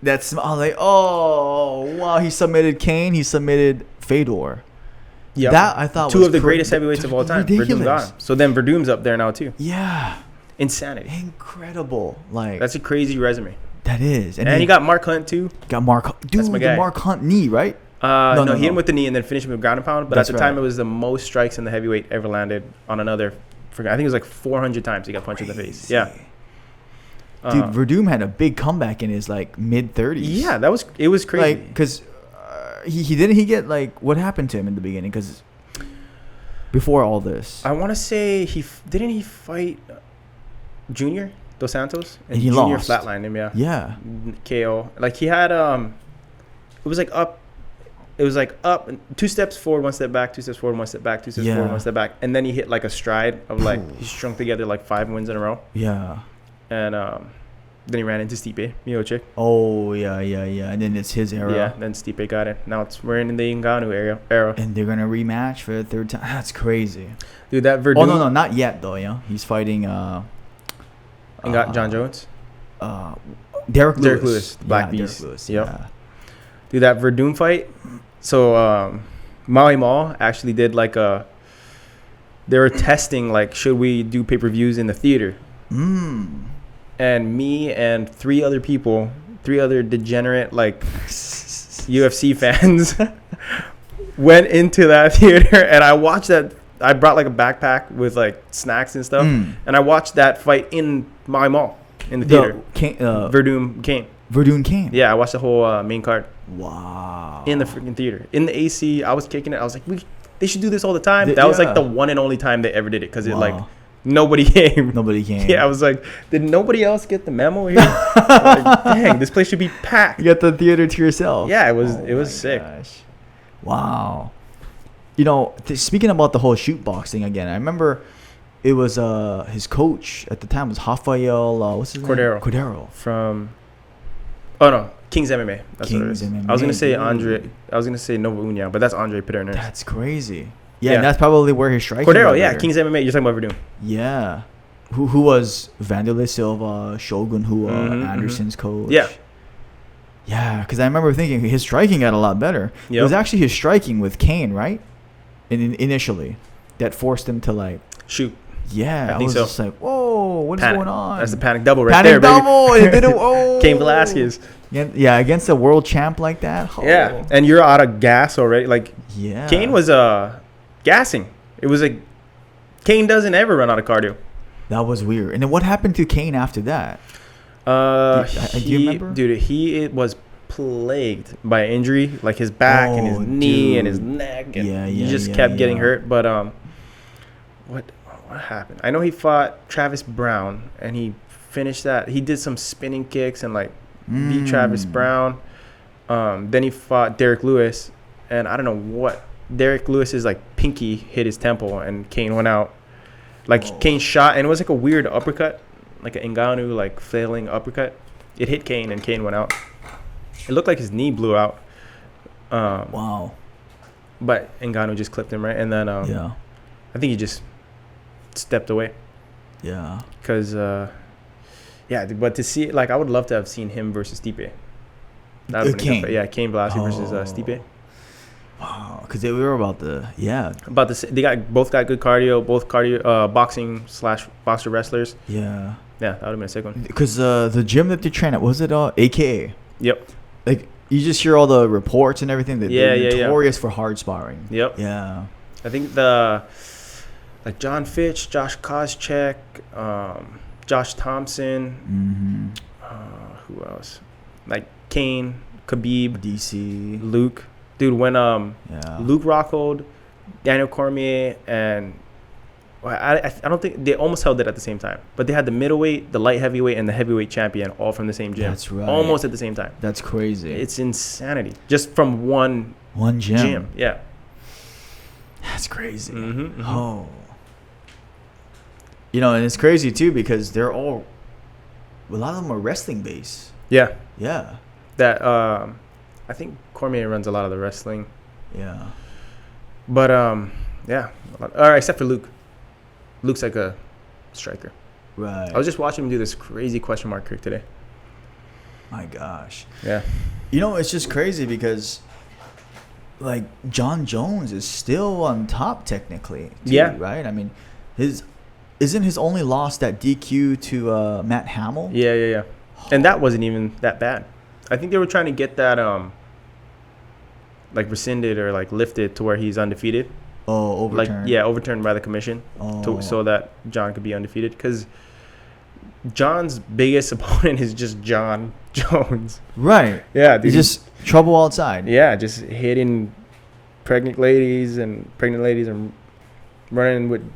that smile. I was like, oh wow, he submitted Kane, he submitted Fedor. Yeah, that I thought 2 was of the greatest heavyweights of all time. Verdum got him. So then Verdum's up there now too. Yeah, insanity, incredible. Like that's a crazy resume. That is, and he got Mark Hunt too. Dude, the Mark Hunt knee, right? No, he hit him with the knee and then finished him with ground and pound. But That's at the time, it was the most strikes in the heavyweight ever landed on another. I think it was like 400 times he got punched in the face. Yeah. Dude, Verdum had a big comeback in his like mid 30s. Yeah, it was crazy. Like, because he get like, what happened to him in the beginning? Because before all this, I want to say didn't he fight Junior Dos Santos and he Junior lost. Flatlined him. Yeah. KO. Like he had it was like up. It was like up 2 steps forward, 1 step back, 2 steps forward, 1 step back, 2 steps forward, 1 step back, and then he hit like a stride of like he strung together like 5 wins in a row. Yeah. and then he ran into Stipe Miocic. Oh yeah. And then it's his era. Yeah, then Stipe got it. Now we're in the Ngannou era. And they're gonna rematch for the third time. That's crazy. Dude, that Verdun. Oh no, not yet though. Yeah, he's fighting. And got John Jones. Derek Lewis. Derek Lewis, Black Beast. Derek Lewis, Yep. yeah. Dude, that Verdun fight. So Maui Mall actually did like a. They were testing like, should we do pay-per-views in the theater? And me and three other degenerate like UFC fans went into that theater, and I watched that. I brought like a backpack with like snacks and stuff, and I watched that fight in Maui Mall in the theater. Verdun came. Yeah, I watched the whole main card. Wow. In the freaking theater, in the AC, I was kicking it. I was like, they should do this all the time. That was like the one and only time they ever did it, because it like. Nobody came. Yeah, I was like, did nobody else get the memo here? Like, dang, this place should be packed. You got the theater to yourself. Yeah, it was sick. Gosh. Wow. You know, speaking about the whole shoot boxing again, I remember it was his coach at the time was Rafael. What's his name? Cordero From. Oh no, King's MMA. That's King's what it is. MMA. I was gonna say Andre. I was gonna say Nova Union, but that's Andre Pederners. That's crazy. Yeah, and that's probably where his striking. Cordero, yeah, King's MMA. You're talking about Verdun. Yeah, who was Vanderlei Silva, Shogun Hua, Anderson's coach. Yeah, because I remember thinking his striking got a lot better. Yep. It was actually his striking with Kane, right? initially, that forced him to like shoot. Yeah, I think so. Just like, whoa, what is going on? That's the panic double right there, baby. Panic double. It did it. Cain Velasquez. Yeah, against a world champ like that. Oh. Yeah, and you're out of gas already. Like, yeah, Cain was gassing. It was like Cain doesn't ever run out of cardio. That was weird. And then what happened to Cain after that? Do you remember? Dude, he was plagued by injury, like his back and his knee and his neck. And he just kept getting hurt. But what happened? I know he fought Travis Brown, and he finished that. He did some spinning kicks and like beat Travis Brown. Then he fought Derek Lewis, and I don't know what. Derek Lewis's like pinky hit his temple, and Cain went out. Like Cain shot, and it was like a weird uppercut, like an Ngannou like flailing uppercut. It hit Cain, and Cain went out. It looked like his knee blew out. Wow. But Ngannou just clipped him, right? And then I think he just stepped away. Yeah. Because but to see, like, I would love to have seen him versus Stipe. That would have been good. Yeah, Cain Velasquez versus Stipe. Wow, because they were about the they both got good cardio, both boxing / boxer wrestlers. Yeah, that would have been a sick one. Because the gym that they train at, was it AKA? Yep. Like, you just hear all the reports and everything that they're notorious for hard sparring. Yep. Yeah. I think like John Fitch, Josh Koscheck, Josh Thompson. Who else? Like Cain, Khabib, DC, Luke. Dude, when Luke Rockhold, Daniel Cormier, and I don't think they almost held it at the same time, but they had the middleweight, the light heavyweight, and the heavyweight champion all from the same gym. That's right. Almost at the same time. That's crazy. It's insanity. Just from one gym. Yeah. That's crazy. Oh. You know, and it's crazy too because a lot of them are wrestling based. Yeah. Yeah. That I think Cormier runs a lot of the wrestling. Yeah. But except for Luke. Luke's like a striker. Right. I was just watching him do this crazy question mark kick today. My gosh. Yeah. You know, it's just crazy because like John Jones is still on top technically. Too, yeah. Right? I mean, isn't his only loss that DQ to Matt Hamill? Yeah. And that wasn't even that bad. I think they were trying to get that like rescinded or like lifted to where he's undefeated. Oh, overturned. Like overturned by the commission, so that John could be undefeated. Because John's biggest opponent is just John Jones. Right. Yeah. Dude, he's just trouble outside. Yeah, just hitting pregnant ladies and running with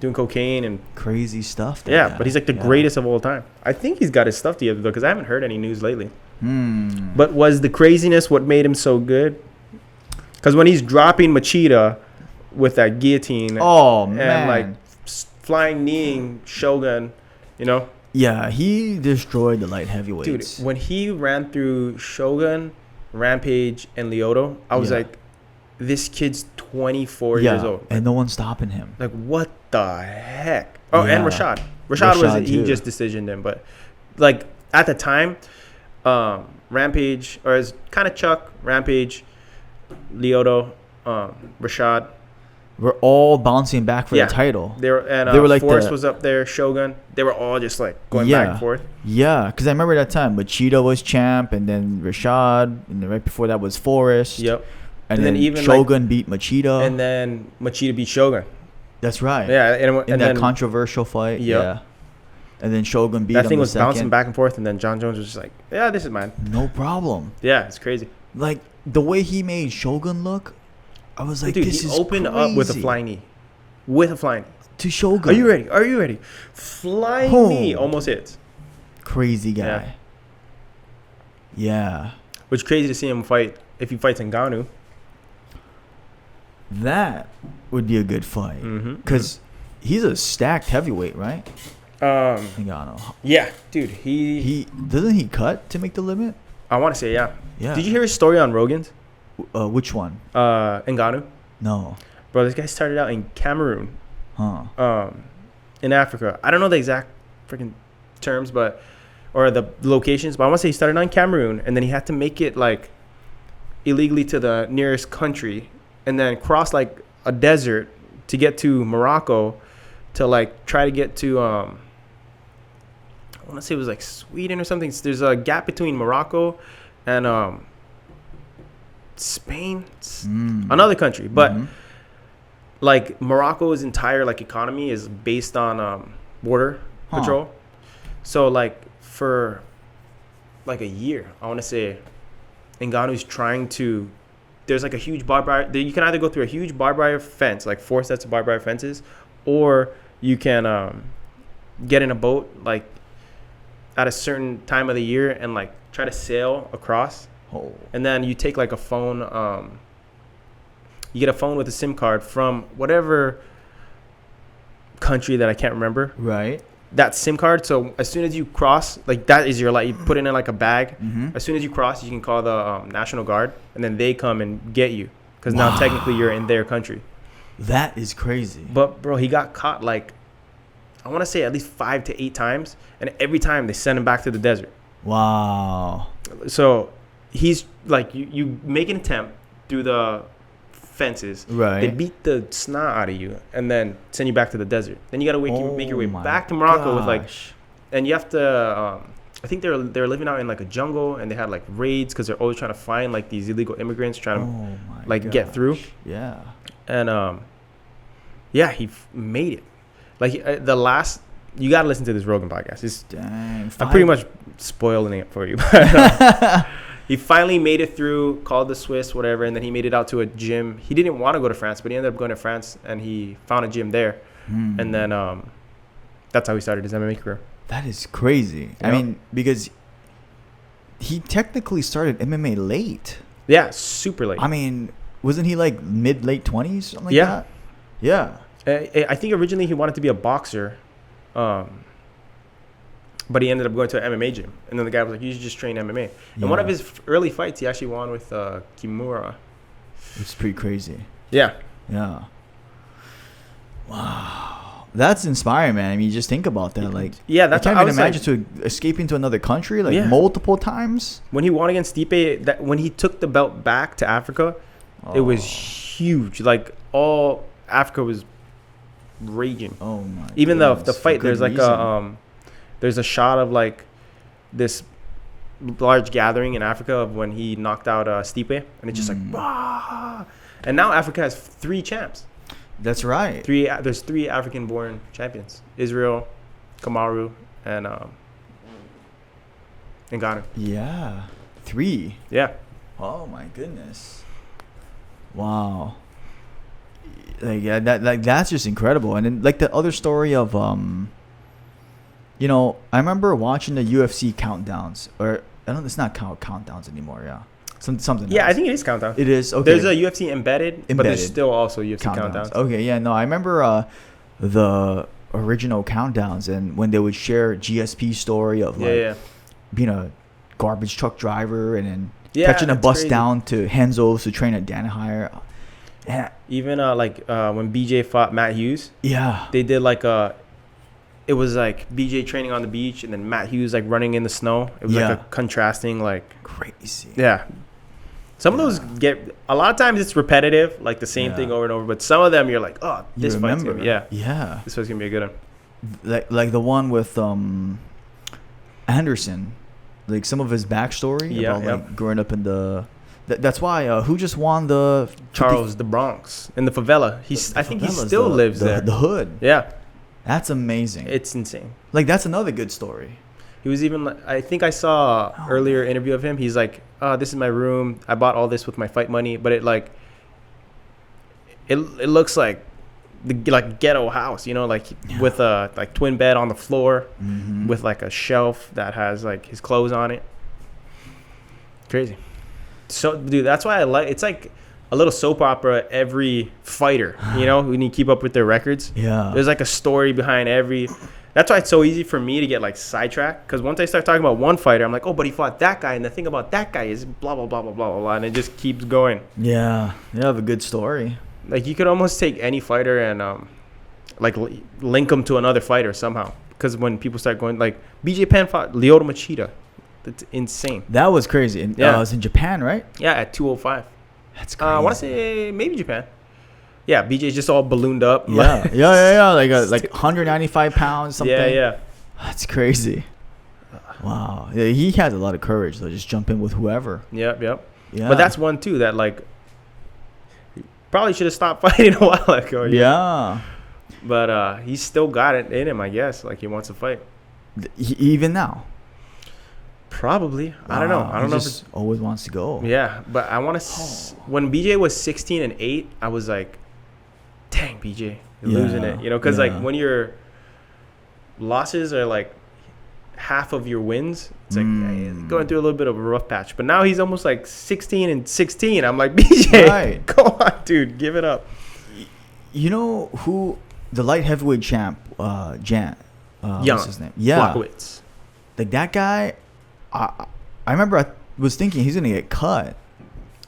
doing cocaine and crazy stuff. But he's like the greatest of all time. I think he's got his stuff together though, because I haven't heard any news lately. But was the craziness what made him so good? Because when he's dropping Machida with that guillotine, man, and like flying kneeing Shogun, you know, Yeah, he destroyed the light heavyweights. Dude, when he ran through Shogun, Rampage, and Lyoto, I was like, this kid's 24 years old. And no one's stopping him. Like, what the heck? Oh, and Rashad. Rashad he just decisioned him. But, like, at the time, Rampage, or it's kind of Chuck, Rampage, Lyoto, Rashad. We're all bouncing back for the title. They were like Forrest was up there, Shogun. They were all just like going back and forth. Yeah, because I remember that time Machida was champ, and then Rashad, and then right before that was Forrest. Yep. And then even Shogun beat Machida. And then Machida beat Shogun. That's right. Yeah, and that controversial fight. Yep. Yeah. And then Shogun beat him. That thing was bouncing back and forth, and then John Jones was just like, "Yeah, this is mine." No problem. Yeah, it's crazy. Like the way he made Shogun look. I was like, dude, this is he opened crazy. Up with a flying knee. With a flying knee. To Shogun. Are you ready? Are you ready? Flying knee almost hits. Crazy guy. Yeah. Which crazy to see him fight if he fights Ngannou. That would be a good fight. Because he's a stacked heavyweight, right? Ngannou. Yeah, dude. He doesn't he cut to make the limit? I want to say, yeah. Yeah. Did you hear his story on Rogan's? Which one? Ngannou. No. Bro, this guy started out in Cameroon. Huh. In Africa. I don't know the exact freaking terms, or the locations, but I want to say he started out in Cameroon, and then he had to make it like illegally to the nearest country, and then cross like a desert to get to Morocco, to like try to get to I want to say it was like Sweden or something. There's a gap between Morocco and Spain, another country, but like Morocco's entire like economy is based on border patrol. So like for like a year, I want to say, Ngannou's trying to. There's like a huge barbed wire. You can either go through a huge barbed wire fence, like 4 sets of barbed wire fences, or you can get in a boat like at a certain time of the year and like try to sail across. And then you take like a phone, you get a phone with a SIM card from whatever country that I can't remember. Right. That SIM card. So as soon as you cross, like that is your light. You put it in like a bag. As soon as you cross, you can call the National Guard, and then they come and get you because now technically you're in their country. That is crazy. But bro, he got caught like I want to say at least 5 to 8 times, and every time they send him back to the desert. Wow. So he's like you make an attempt through the fences, right? They beat the snot out of you and then send you back to the desert. Then you gotta make your way back to Morocco with like, and you have to I think they're living out in like a jungle, and they had like raids because they're always trying to find like these illegal immigrants trying to like get through. Yeah. And he made it. Like the last, you gotta listen to this Rogan podcast. It's, I'm pretty much spoiling it for you. But, he finally made it through, called the Swiss, whatever, and then he made it out to a gym. He didn't want to go to France, but he ended up going to France, and he found a gym there. And then that's how he started his MMA career. That is crazy. Yep. I mean, because he technically started MMA late. Yeah, super late. I mean, wasn't he like late 20s, something like that? Yeah. I think originally he wanted to be a boxer, but he ended up going to an MMA gym. And then the guy was like, you should just train MMA. And one of his early fights, he actually won with Kimura. It's pretty crazy. Yeah. Yeah. Wow. That's inspiring, man. I mean, you just think about that. Like, that's I can't even imagine to escape into another country like multiple times. When he won against Stipe, when he took the belt back to Africa, it was huge. Like, all Africa was raging. Oh, my Even the fight, there's like there's a shot of like this large gathering in Africa of when he knocked out Stipe, and it's just like, bah! And now Africa has 3 champs. That's right. There's 3 African-born champions: Israel, Kamaru, and Ngannou. Yeah, 3. Yeah. Oh my goodness. Wow. Like that's just incredible. And then like the other story of you know, I remember watching the UFC countdowns, or I don't. It's not countdowns anymore. Yeah, something. Yeah, else. I think it is countdown. It is. Okay. There's a UFC embedded, but there's still also UFC countdowns. Okay. Yeah. No, I remember the original countdowns, and when they would share GSP's story of like being a garbage truck driver and then catching a bus down to Henzo's to train at Danaher. Yeah. Even when BJ fought Matt Hughes, they did it was like BJ training on the beach and then Matt Hughes like running in the snow. It was like a contrasting crazy. Yeah. Some of those a lot of times it's repetitive, like the same thing over and over. But some of them you're like, oh, this fight's gonna be, this fight's gonna be a good one. Like the one with Anderson, like some of his backstory about growing up in the. That's why who just won the Charles the Bronx in the favela. I think he still lives there. The hood. Yeah, that's amazing. It's insane. Like that's another good story. He was even I think I saw earlier interview of him. He's like, oh, this is my room. I bought all this with my fight money, but it looks like the ghetto house, with a twin bed on the floor, with like a shelf that has like his clothes on it. Crazy. So, dude, that's why it's like a little soap opera every fighter, when you keep up with their records. Yeah. There's like a story behind every. That's why it's so easy for me to get like sidetracked. Because once I start talking about one fighter, I'm like, oh, but he fought that guy. And the thing about that guy is blah, blah, blah, blah, blah, blah, blah. And it just keeps going. Yeah. You have a good story. Like, you could almost take any fighter and link them to another fighter somehow. Because when people start going, like, BJ Penn fought Lyoto Machida. That's insane. That was crazy. It was in Japan, right? Yeah, at 205. That's crazy. I want to say maybe Japan. Yeah, BJ's just all ballooned up. Yeah. Like 195 pounds, something. Yeah. That's crazy. Wow. Yeah, he has a lot of courage, though. Just jump in with whoever. Yep. Yeah. But that's one, too, that, like, probably should have stopped fighting a while ago. Yeah. But he's still got it in him, I guess. Like, he wants to fight. Even now? Probably. Wow. I don't know. I don't know if just always wants to go. Yeah, but I want to. When BJ was 16-8, I was like, "Dang, BJ, you're losing it." Because like when your losses are like half of your wins, it's like going through a little bit of a rough patch. But now he's almost like 16-16. I'm like, BJ, go on, dude, give it up. You know who the light heavyweight champ, Jan, what's his name? Yeah, Blachowicz. Like that guy. I remember I was thinking he's gonna get cut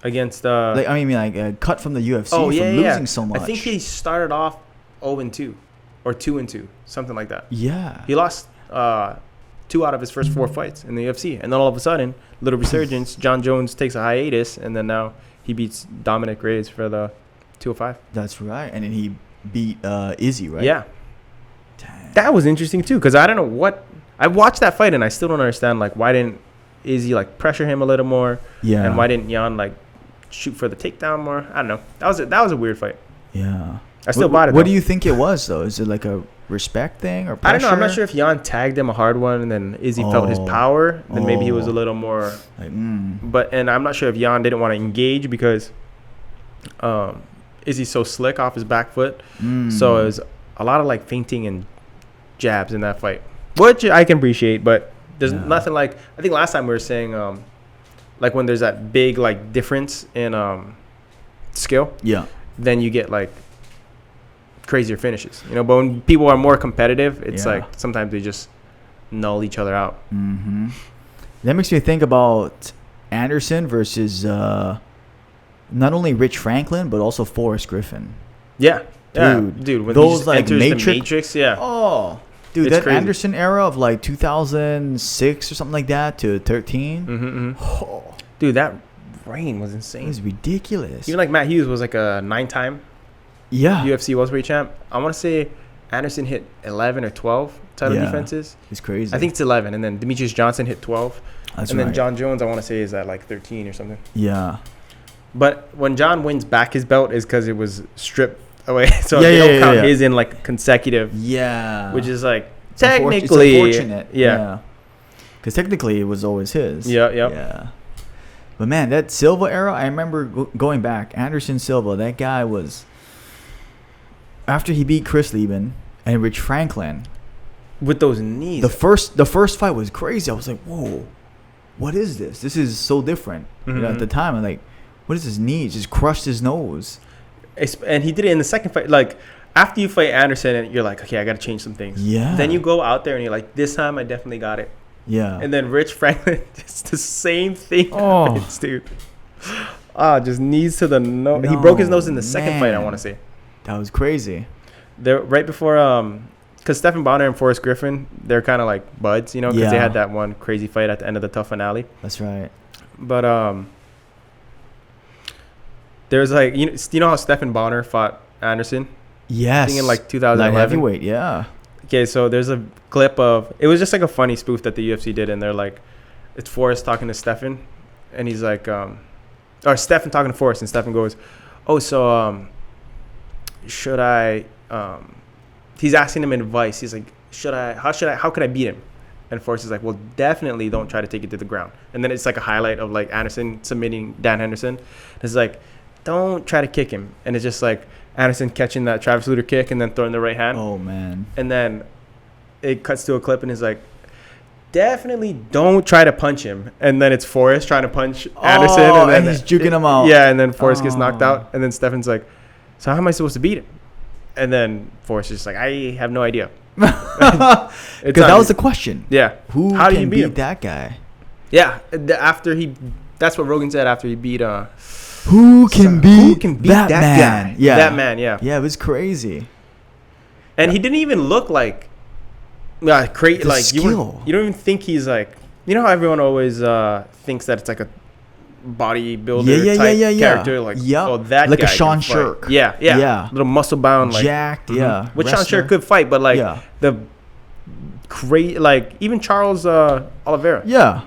against cut from the UFC from losing so much. I think he started off 0-2 or 2-2, something like that. Yeah, he lost 2 out of his first 4 fights in the UFC, and then all of a sudden, little resurgence. John Jones takes a hiatus, and then now he beats Dominic Reyes for the 205. That's right, and then he beat Izzy, right? Yeah, dang. That was interesting too, because I don't know what. I watched that fight and I still don't understand like why didn't Izzy like pressure him a little more? Yeah. And why didn't Jan like shoot for the takedown more? I don't know. That was a weird fight. Yeah. I still bought it. What do you think it was though? Is it like a respect thing or pressure? I don't know. I'm not sure if Jan tagged him a hard one and then Izzy felt his power. Then maybe he was a little more. But I'm not sure if Jan didn't want to engage because Izzy's so slick off his back foot. So it was a lot of like feinting and jabs in that fight. Which I can appreciate, but there's nothing like. I think last time we were saying, like when there's that big like difference in skill, then you get like crazier finishes, But when people are more competitive, it's like sometimes they just null each other out. That makes me think about Anderson versus not only Rich Franklin but also Forrest Griffin. Yeah, dude. When those like Matrix, Dude, it's that crazy. Anderson era of like 2006 or something like that to 13. Dude, that reign was insane. It was ridiculous. Even like Matt Hughes was like a 9-time UFC welterweight champ. I want to say Anderson hit 11 or 12 title defenses. It's crazy. I think it's 11. And then Demetrius Johnson hit 12. That's and right. then John Jones, I want to say, is at like 13 or something. Yeah. But when John wins back his belt is because it was stripped away. So they don't count his in like consecutive. Yeah. Which is like technically. It's unfortunate. Yeah. Because technically it was always his. Yeah. But man, that Silva era, I remember going back. Anderson Silva, that guy was. After he beat Chris Lieben and Rich Franklin. With those knees. The first fight was crazy. I was like, whoa, what is this? This is so different. At the time, I'm like, what is his knee? Just crushed his nose. And he did it in the second fight. Like, after you fight Anderson, and you're like, okay, I got to change some things. Yeah. Then you go out there and you're like, this time I definitely got it. Yeah. And then Rich Franklin, it's the same thing. Oh. Happens, dude. Just knees to the nose. He broke his nose in the second fight, I want to say. That was crazy. They're right before, because Stephen Bonner and Forrest Griffin, they're kind of like buds, you know, because they had that one crazy fight at the end of the tough finale. That's right. But there's like, you know how Stephen Bonner fought Anderson? Yes. I think in like 2011. Light heavyweight, yeah. Okay, so there's a clip of, it was just like a funny spoof that the UFC did, and they're like, it's Forrest talking to Stephen, and he's like, or Stephen talking to Forrest, and Stephen goes, oh, so should I, he's asking him advice. He's like, how could I beat him? And Forrest is like, well, definitely don't try to take it to the ground. And then it's like a highlight of like Anderson submitting Dan Henderson. It's like, don't try to kick him. And it's just like Anderson catching that Travis Lutter kick and then throwing the right hand. Oh, man. And then it cuts to a clip and it's like, definitely don't try to punch him. And then it's Forrest trying to punch Anderson. And then he's juking him out. Yeah, and then Forrest gets knocked out. And then Stefan's like, so how am I supposed to beat him? And then Forrest is just like, I have no idea. Because that was the question. Yeah. How do you beat that guy? Yeah. That's what Rogan said after he beat Who can beat that man? Guy? Yeah. That man, yeah. Yeah, it was crazy. And he didn't even look like crazy. Like skill. You don't even think he's like, you know how everyone always thinks that it's like a bodybuilder type character, like oh that like guy a Sean Shirk. Yeah. Little muscle bound, like jacked, Which Sean Shirk could fight, but like the great, like even Charles Oliveira. Yeah.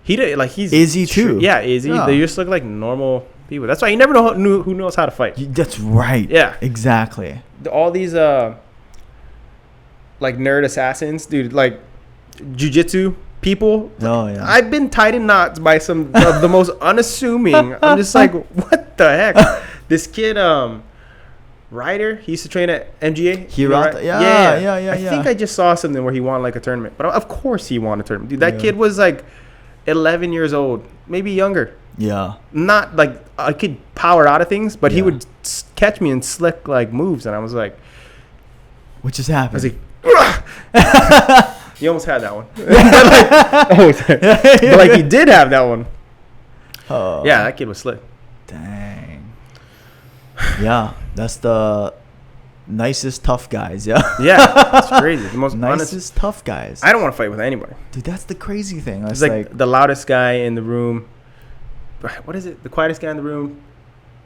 He did like he's Izzy too. Yeah, Izzy. Yeah. They just look like normal people. That's why you never know who knows how to fight. That's right. Yeah. Exactly. All these like nerd assassins, dude, like jiu-jitsu people. Oh yeah. I've been tied in knots by some of the most unassuming. I'm just like, what the heck? This kid, Ryder, he used to train at MGA. Hirata. Yeah. I think I just saw something where he won like a tournament. But of course he won a tournament. Dude, that kid was like 11 years old, maybe younger. Yeah. Not like I could power out of things, but he would catch me in slick like moves, and I was like, what just happened? I was like, he almost had that one. But like he did have that one. Oh. Yeah, that kid was slick. Dang. Yeah, that's the nicest tough guys. Yeah. Yeah, it's crazy. The most nicest tough guys. I don't want to fight with anybody. Dude, that's the crazy thing. It's like the loudest guy in the room. What is it? The quietest guy in the room.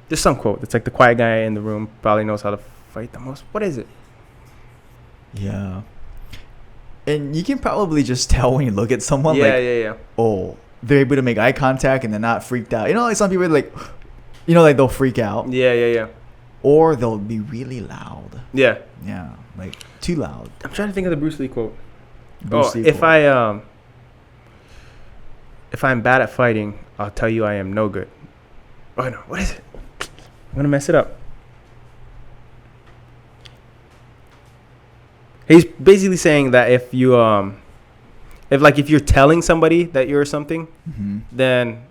There's some quote. It's like the quiet guy in the room probably knows how to fight the most. What is it? Yeah. And you can probably just tell when you look at someone, yeah. Oh, they're able to make eye contact and they're not freaked out. You know, like some people, like, like they'll freak out. Yeah. Or they'll be really loud. Yeah. Yeah, like too loud. I'm trying to think of the Bruce Lee quote. If I'm bad at fighting, I'll tell you I am no good. Oh no, what is it? I'm gonna mess it up. He's basically saying that if you're telling somebody that you're something, then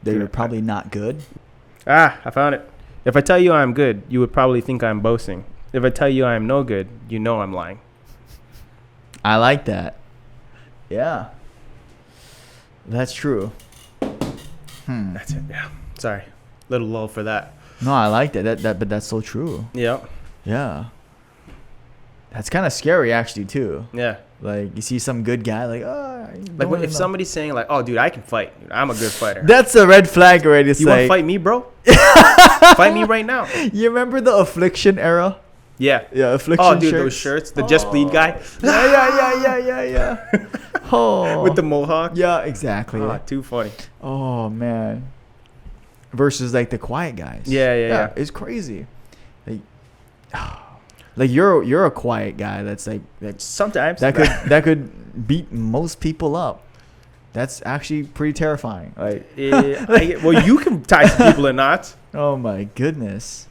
they're probably not good. I found it. If I tell you I'm good, you would probably think I'm boasting. If I tell you I'm no good, you know I'm lying. I like that. Yeah. That's true. That's it. Yeah. Sorry. Little lull for that. No, I like that. But that's so true. Yeah. Yeah. That's kind of scary, actually, too. Yeah. Like, you see some good guy, like, like, if somebody's saying, like, oh, dude, I can fight. Dude, I'm a good fighter. That's a red flag already. You want to fight me, bro? Fight me right now. You remember the Affliction era? Yeah. Yeah, Affliction Oh, dude, shirts? those shirts. The Just Bleed guy. Yeah. Oh. With the mohawk. Yeah, exactly. Oh, too funny. Oh, man. Versus, like, the quiet guys. Yeah. It's crazy. Like you're a quiet guy that's like sometimes that could beat most people up. That's actually pretty terrifying. Like well, you can tie some people in knots. Oh my goodness.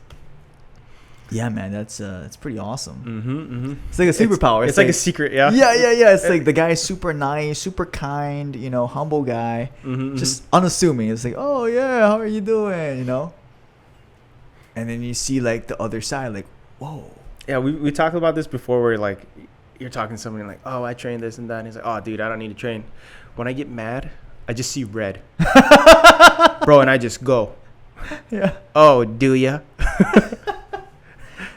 Yeah, man, that's pretty awesome. It's like a superpower. It's like a secret. Yeah. It's like the guy is super nice, super kind, humble guy, just unassuming. It's like, oh yeah, how are you doing? and then you see like the other side, like, whoa. Yeah, we talked about this before, where like you're talking to somebody like, oh, I train this and that, and he's like, oh, dude, I don't need to train. When I get mad, I just see red, bro, and I just go. Yeah. Oh, do ya?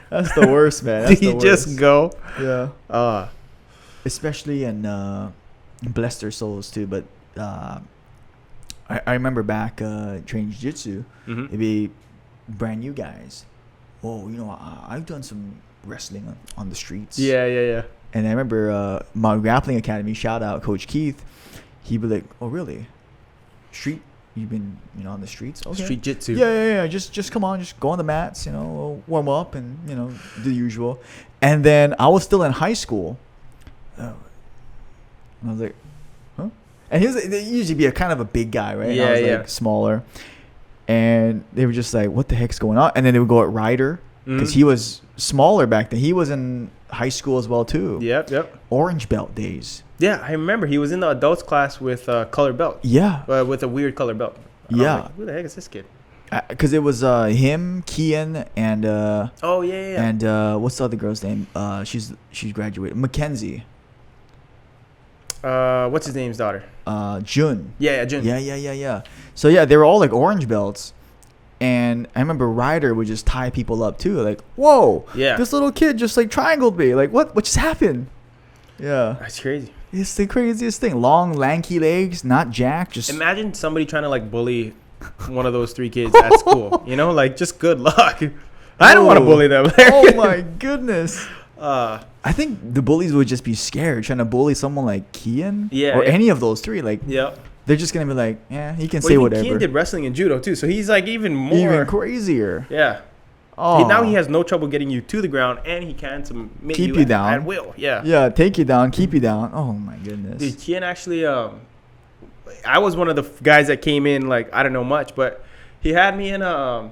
That's the worst, man. That's Do you just go? Yeah. Especially in bless their souls too, but I remember back training jiu-jitsu, it'd be brand new guys. Oh, you know, I've done some wrestling on the streets. Yeah. And I remember my grappling academy, shout out Coach Keith, he'd be like, oh, really? Street? You've been, on the streets? Okay. Street jitsu. Yeah. Just come on, just go on the mats, we'll warm up and, the usual. And then I was still in high school. And I was like, huh? And they usually be a kind of a big guy, right? Yeah, and I was like smaller. And they were just like, what the heck's going on? And then they would go at Ryder because he was smaller back then. He was in high school as well too. Yep. Orange belt days. Yeah, I remember he was in the adults class with color belt. Yeah. With a weird color belt. Yeah. Like, who the heck is this kid? Because it was him, Kian, and oh yeah. And what's the other girl's name? She's graduated. Mackenzie. What's his name's daughter? Jun. Yeah, Jun. Yeah. So yeah, they were all like orange belts. And I remember Ryder would just tie people up too. Like, whoa, yeah, this little kid just like triangled me. Like, what just happened? Yeah. That's crazy. It's the craziest thing. Long, lanky legs, not jacked. Just imagine somebody trying to like bully one of those three kids at school. Like just good luck. I don't want to bully them. Oh my goodness. I think the bullies would just be scared trying to bully someone like Kian or any of those three. Like, yep. They're just gonna be like, yeah, he can say whatever. Kian did wrestling and judo too, so he's like even crazier. Yeah. Oh. Now he has no trouble getting you to the ground, and he can submit keep you down at will. Yeah. Yeah, take you down, keep you down. Oh my goodness. Dude, Kian actually, I was one of the guys that came in like I don't know much, but he had me in a.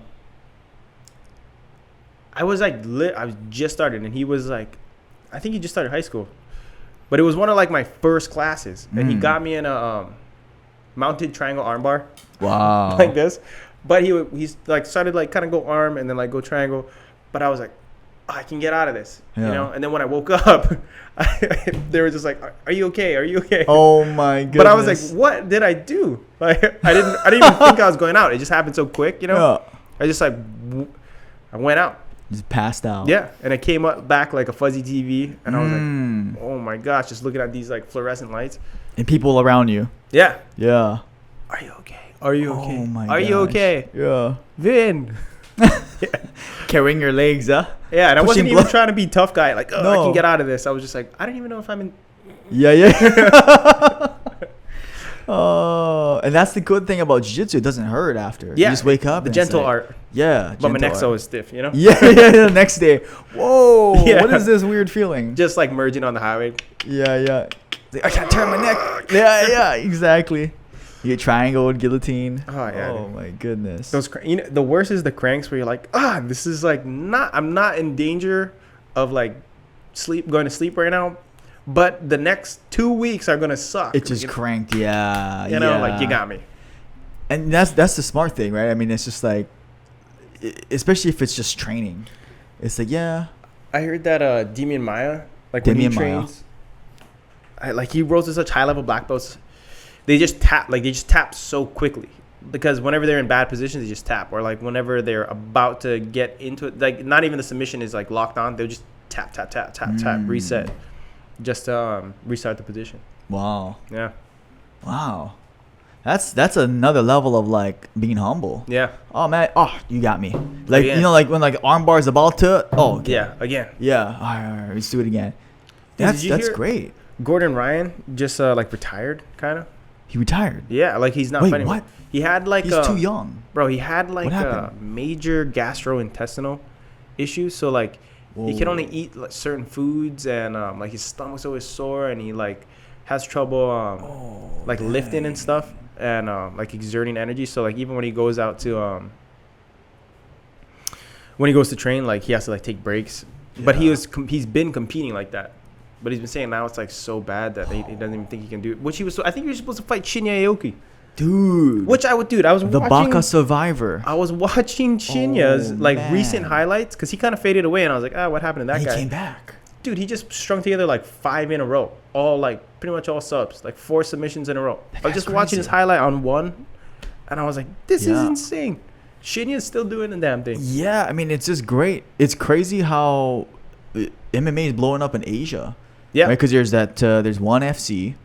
I was just started, and he was like, I think he just started high school, but it was one of like my first classes, and he got me in a mounted triangle armbar. Wow. Like this. But he's like started like kind of go arm and then like go triangle. But I was like, oh, I can get out of this. Yeah. And then when I woke up, they were just like, are you okay? Are you okay? Oh my goodness. But I was like, what did I do? Like I didn't even think I was going out. It just happened so quick, Yeah. I just like I went out. Just passed out. Yeah. And I came up back like a fuzzy TV, and I was like, oh my gosh, just looking at these like fluorescent lights. And people around you. Yeah. Yeah. Are you okay? Are you okay? Oh my Are you okay? Yeah. Vin. Carrying your legs, huh? Yeah, and I wasn't Pushing even trying to be tough guy. Like, No. I can get out of this. I was just like, I don't even know if I'm in. Yeah. Oh, and that's the good thing about jiu-jitsu. It doesn't hurt after. Yeah. You just wake up. The and it's gentle like, art. Yeah. But my gentle neck's art. always stiff, Yeah. The next day. Whoa. Yeah. What is this weird feeling? Just like merging on the highway. Yeah. Like, I can't turn my neck. Yeah. Exactly. You get triangled, guillotine. Oh, yeah. Oh my goodness. Those, the worst is the cranks where you're like, this is like I'm not in danger of like going to sleep right now. But the next 2 weeks are gonna suck. It just cranked, yeah. Like you got me. And that's the smart thing, right? I mean, it's just like, especially if it's just training. It's like, yeah. I heard that Demian Maia, like Demian when he Maia. trains, like he rose to such high level black belts, they just tap so quickly. Because whenever they're in bad positions, they just tap. Or like whenever they're about to get into it, like not even the submission is like locked on, they'll just tap, reset. Just restart the position. Wow. Yeah. Wow. That's another level of like being humble. Yeah. Oh man. Oh, you got me. Like Again. like when like arm bar's about to. Oh. Okay. Yeah. Again. Yeah. All right. Let's do it again. That's great. Gordon Ryan just like retired, kind of. He retired. Yeah, like he's not Wait, fighting. what? He had like He's too young. Bro, he had like What happened? major gastrointestinal issues. So like he can only eat like certain foods, and like his stomach's always sore, and he like has trouble like lifting and stuff, and like exerting energy. So like even when he goes out to when he goes to train, like he has to like take breaks. Yeah. But he's been competing like that. But he's been saying now it's like so bad that he doesn't even think he can do it. Which I think he was supposed to fight Shinya Aoki. Dude. Which I was the watching. Baka Survivor. I was watching Shinya's recent highlights because he kind of faded away, and I was like, what happened to that guy? He came back. Dude, he just strung together like 5 in a row, all like pretty much all subs, like 4 submissions in a row. I was just watching his highlight on one, and I was like, this is insane. Shinya's still doing the damn thing. Yeah, I mean, it's just great. It's crazy how MMA is blowing up in Asia. Yeah, right. Because there's One FC.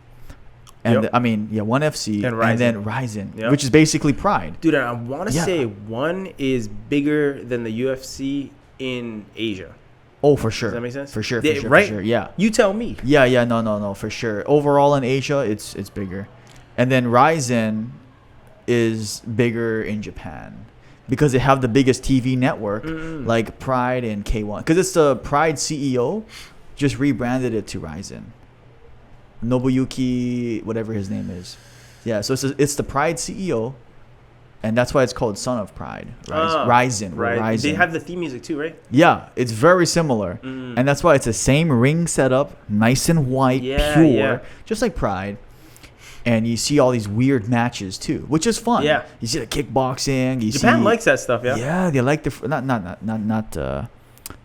And One FC and then Ryzen, which is basically Pride. Dude, I want to say One is bigger than the UFC in Asia. Oh, for sure. Does that make sense? For sure, right? For sure, yeah. You tell me. Yeah, no, for sure. Overall in Asia, it's bigger. And then Ryzen is bigger in Japan because they have the biggest TV network like Pride and K1. Because it's the Pride CEO just rebranded it to Ryzen. Nobuyuki, whatever his name is. Yeah, so it's the Pride CEO, and that's why it's called Son of Pride. Ryzen. Right. Ryzen. They have the theme music too, right? Yeah, it's very similar. And that's why it's the same ring setup, nice and white, pure, just like Pride. And you see all these weird matches too, which is fun. Yeah. You see the kickboxing. Japan likes that stuff, yeah? Yeah, they like not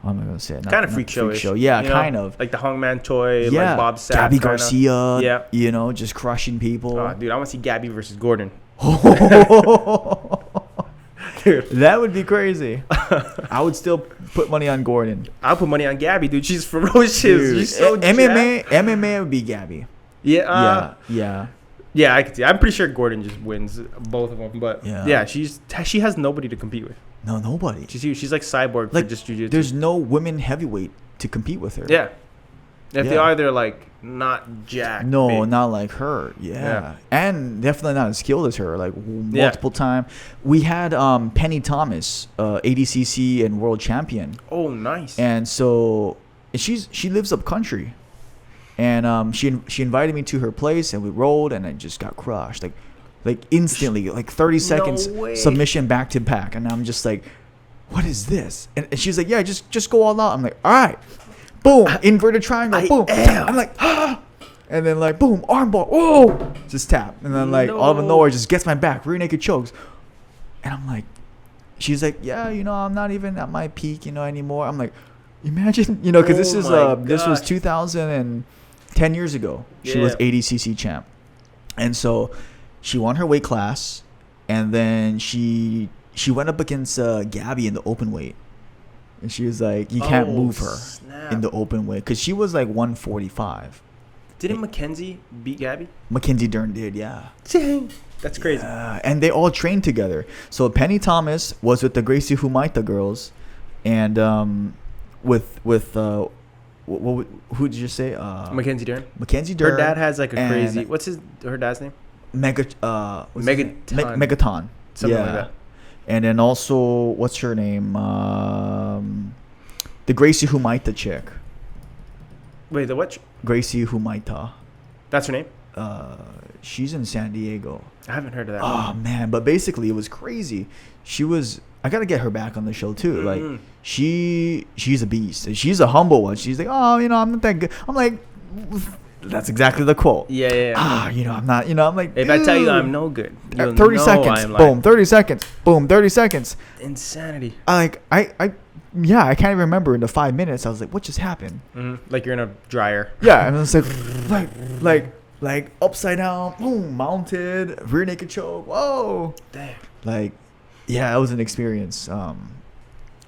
what am I going to say? Kind of freak show. Yeah, kind of. Like the Hongman Choi, like Bob Sapp. Gabby Garcia, just crushing people. Oh, dude, I want to see Gabby versus Gordon. Dude, that would be crazy. I would still put money on Gordon. I'll put money on Gabby, dude. She's ferocious. Dude, she's so MMA would be Gabby. Yeah. Yeah, I could see. I'm pretty sure Gordon just wins both of them. But she has nobody to compete with. No, nobody. She's huge. She's like Cyborg for just jiu-jitsu. There's no women heavyweight to compete with her. Yeah. If they are, they're like not jacked. No, big. not like her. Yeah. And definitely not as skilled as her. Like multiple time. We had Penny Thomas, ADCC and world champion. Oh, nice. And so she lives up country. And she invited me to her place, and we rolled, and I just got crushed. Like instantly, like 30 seconds submission back to back. And I'm just like, what is this? And she's like, yeah, just go all out. I'm like, all right. Boom. Inverted triangle. Boom. I'm like, ah. And then like, boom. Armbar. Whoa. Just tap. And then like, all of nowhere, just gets my back. Rear naked chokes. And I'm like, she's like, yeah, I'm not even at my peak, anymore. I'm like, imagine, because this was 2010 years ago. She was ADCC champ. And so she won her weight class, and then she went up against Gabby in the open weight, and she was like, "You can't move her in the open weight," because she was like 145. Didn't Mackenzie beat Gabby? Mackenzie Dern did, yeah. Dang, that's crazy. Yeah, and they all trained together. So Penny Thomas was with the Gracie Humaita girls, and with who did you say? Mackenzie Dern. Mackenzie Dern. Her dad has like a crazy. What's her dad's name? Megaton. Something like that. And then also, what's her name? The Gracie Humaita chick. Wait, the what? Gracie Humaita. That's her name? She's in San Diego. I haven't heard of that. Oh, man. But basically, it was crazy. I got to get her back on the show, too. Like, she's a beast. She's a humble one. She's like, oh, I'm not that good. I'm like... That's exactly the quote. Yeah. I'm not, I'm like, if I tell you I'm no good, 30 seconds, boom, 30 seconds, boom, 30 seconds. Insanity. I can't even remember in the 5 minutes. I was like, what just happened? Like you're in a dryer. Yeah, and it's like upside down, boom, mounted, rear naked choke. Whoa. Damn. Like, yeah, it was an experience.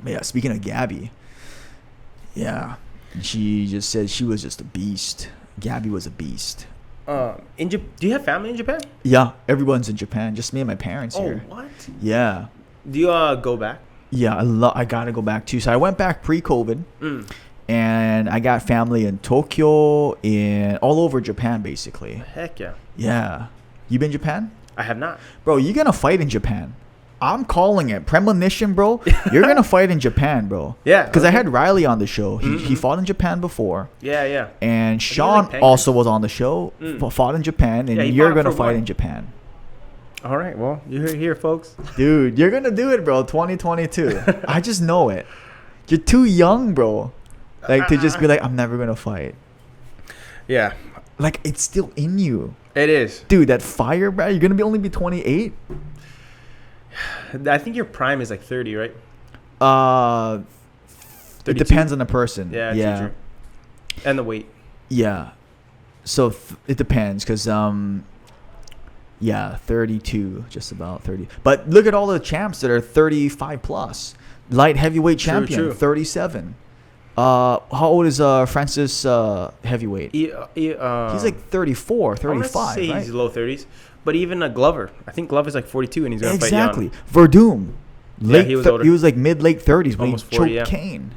Yeah, speaking of Gabby, she just said she was just a beast. Gabby was a beast. Do you have family in Japan? Yeah, everyone's in Japan. Just me and my parents here. Oh, what? Yeah. Do you go back? Yeah, I gotta go back too. So I went back pre-COVID, and I got family in Tokyo, all over Japan, basically. Heck yeah. Yeah. You been Japan? I have not. Bro, you're gonna fight in Japan. I'm calling it. Premonition, bro. You're going to fight in Japan, bro. Yeah. Because I had Riley on the show. He fought in Japan before. Yeah. And Sean also was on the show, fought in Japan, and you're going to fight in Japan. All right. Well, you heard it here, folks. Dude, you're going to do it, bro. 2022. I just know it. You're too young, bro. Like, to just be like, I'm never going to fight. Yeah. like it's still in you. It is, dude. That fire, bro. You're gonna only be 28. I think your prime is like 30, right? It depends on the person. Yeah. True. And the weight. Yeah. So it depends, because 32, just about 30. But look at all the champs that are 35 plus. Light heavyweight champion, true. 37. How old is Francis heavyweight? He's like 34, 35, I want to say right? he's low 30s. But even Glover, I think Glover's like 42 and he's going to fight Exactly. young. Verdum. He was older. He was like mid-late 30s when Almost he 40, choked Kane.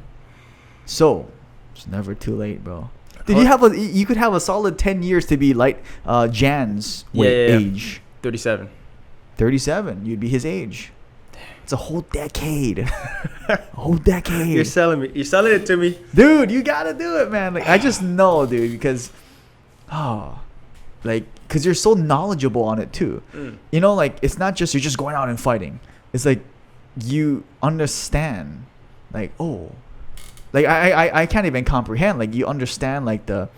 So, it's never too late, bro. You could have a solid 10 years to be like Jan's age. 37. 37. You'd be his age. It's a whole decade. A whole decade. You're selling me. You're selling it to me. Dude, you got to do it, man. Like, I just know, dude, because you're so knowledgeable on it too. You know, like, it's not just you're just going out and fighting. It's like you understand, like, like I can't even comprehend. Like, you understand like the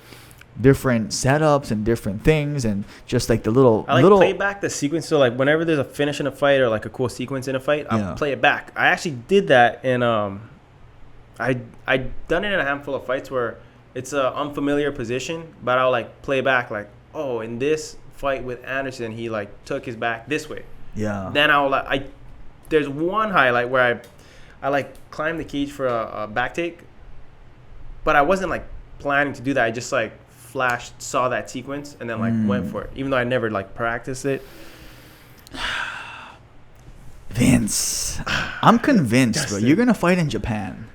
different setups and different things, and just like the little play back the sequence. So like whenever there's a finish in a fight or like a cool sequence in a fight, I'll play it back. I actually did that in I done it in a handful of fights where it's an unfamiliar position, but I'll like play back like, in this fight with Anderson, he like took his back this way. Yeah. Then there's one highlight where I like climbed the cage for a back take, but I wasn't like planning to do that. I just like saw that sequence and then like went for it, even though I never like practiced it. Vince, I'm convinced, bro. You're gonna fight in Japan,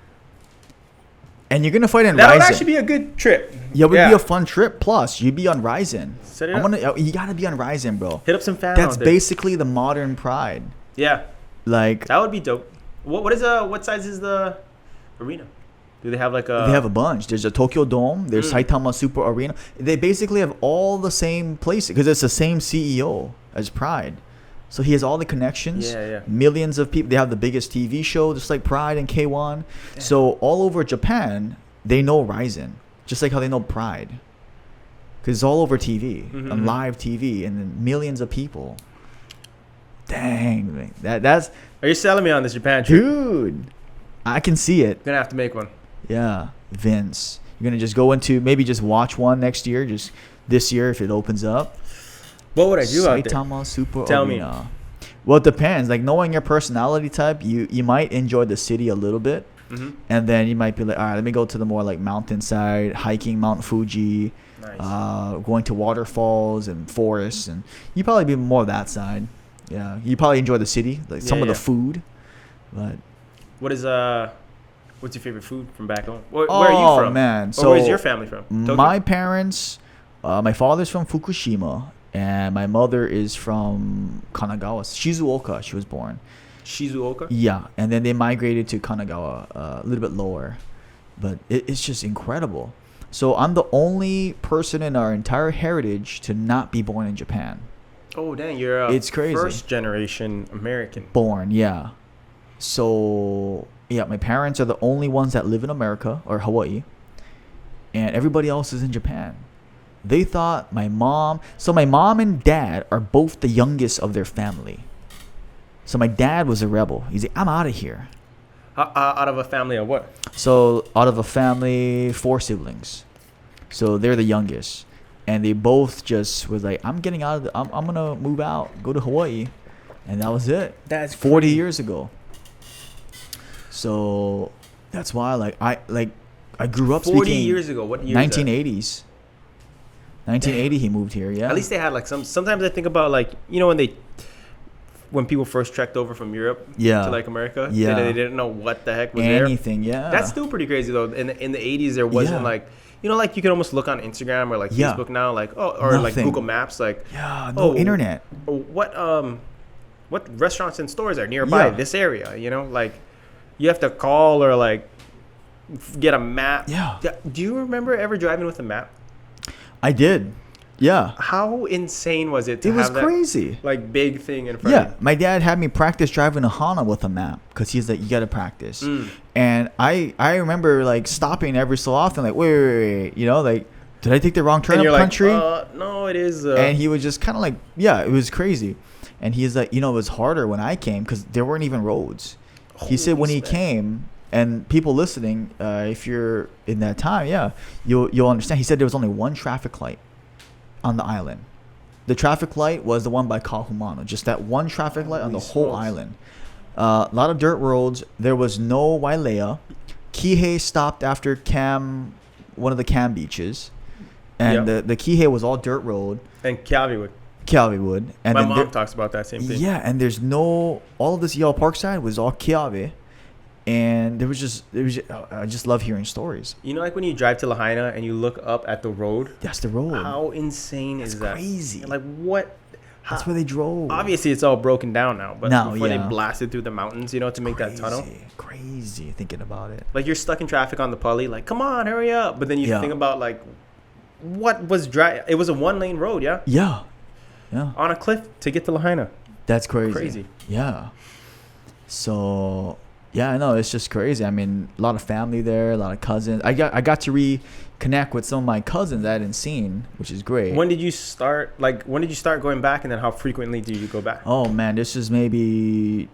and you're gonna fight in that Ryzen. Would actually be a good trip. Yeah, it would be a fun trip. Plus, you'd be on Ryzen. Set it up. You gotta be on Ryzen, bro. Hit up some fans. That's basically the modern Pride. Yeah, like that would be dope. What size is the arena? Do they have like a... They have a bunch. There's a Tokyo Dome. There's Saitama Super Arena. They basically have all the same places because it's the same CEO as Pride. So he has all the connections. Yeah. Millions of people. They have the biggest TV show, just like Pride and K1. Damn. So all over Japan, they know Ryzen. Just like how they know Pride. Because it's all over TV. And live TV. And then millions of people. Dang. Man. That's... Are you selling me on this Japan trip? Dude. I can see it. Gonna have to make one. Yeah, Vince. You're gonna just go into maybe just watch one next year, just this year if it opens up. What would I do out there? Saitama Super Tell Arena. Well, it depends. Like, knowing your personality type, you might enjoy the city a little bit, and then you might be like, all right, let me go to the more like mountainside, hiking Mount Fuji, going to waterfalls and forests, and you probably be more that side. Yeah, you probably enjoy the city, like some of the food, but. What's your favorite food from back home? Where are you from? Oh, man. So where's your family from? Tokyo? My parents, my father's from Fukushima, and my mother is from Kanagawa. Shizuoka, she was born. Shizuoka? Yeah, and then they migrated to Kanagawa, a little bit lower. But it's just incredible. So I'm the only person in our entire heritage to not be born in Japan. Oh, dang. You're it's crazy. First generation American. Born, yeah. So, yeah, my parents are the only ones that live in America or Hawaii. And everybody else is in Japan. They thought my mom and dad are both the youngest of their family. So my dad was a rebel. He's like, I'm out of here. Out of a family of what? So out of a family, 4 siblings. So they're the youngest. And they both just was like, I'm getting out of I'm going to move out, go to Hawaii. And that was it. That's 40 crazy. years ago. So that's why I grew up 40 speaking years ago. What year? 1980s. 1980 he moved here, yeah. At least they had like sometimes I think about like, you know, when people first trekked over from Europe to like America, they didn't know what the heck was anything, there. Yeah. That's still pretty crazy though. In the 80s there wasn't like, you know, like you can almost look on Instagram or like Facebook now, like or like Google Maps, like internet. What restaurants and stores are nearby this area? You know, like you have to call or like get a map. Yeah. Do you remember ever driving with a map? I did. Yeah. How insane was it? It was crazy. That, like big thing in front of you? Yeah. My dad had me practice driving a Honda with a map because he's like, you got to practice. And I remember like stopping every so often, like wait, you know, like did I take the wrong turn And up you're country? like, no, it is. And he was just kind of like, yeah, it was crazy. And he's like, it was harder when I came because there weren't even roads. He said when he came, and people listening, if you're in that time, you'll understand. He said there was only one traffic light on the island. The traffic light was the one by Kahumanu. Just that one traffic light on the whole island. A lot of dirt roads. There was no Wailea. Kihei stopped after one of the Cam beaches. And the Kihei was all dirt road. And Calvywood. And my mom talks about that same thing. Yeah, and there's all of this Yellow Parkside was all Kiawe. And I just love hearing stories. Like when you drive to Lahaina and you look up at the road? That's the road. How insane is that? Crazy. Like what? That's where they drove. Obviously, it's all broken down now. But before they blasted through the mountains, to make that tunnel. Crazy thinking about it. Like you're stuck in traffic on the Pali. Like, come on, hurry up. But then you think about like, what was dry? It was a 1-lane road, yeah? Yeah. On a cliff to get to Lahaina. That's crazy. Yeah. So... yeah, I know, it's just crazy. I mean, a lot of family there, a lot of cousins. I got to reconnect with some of my cousins I hadn't seen, which is great. When did you start going back, and then how frequently do you go back? Oh man, this is maybe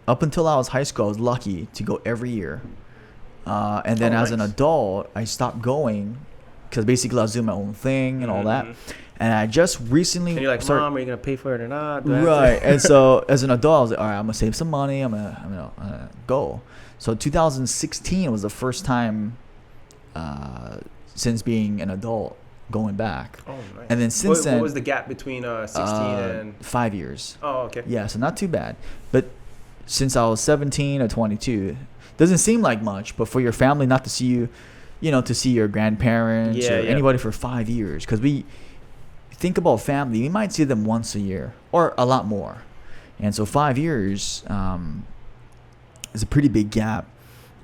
up until I was high school, I was lucky to go every year. And then as an adult, I stopped going because basically I was doing my own thing and all that. And I just recently... and you're like, Mom, are you going to pay for it or not? Right. And so as an adult, I was like, all right, I'm going to save some money. I'm gonna go. So 2016 was the first time since being an adult going back. Oh, nice. And then since then... what was the gap between 16 and... 5 years. Oh, okay. Yeah, so not too bad. But since I was 17 or 22, doesn't seem like much, but for your family not to see you, to see your grandparents or anybody for 5 years. Because we... think about family, we might see them once a year or a lot more. And so 5 years is a pretty big gap.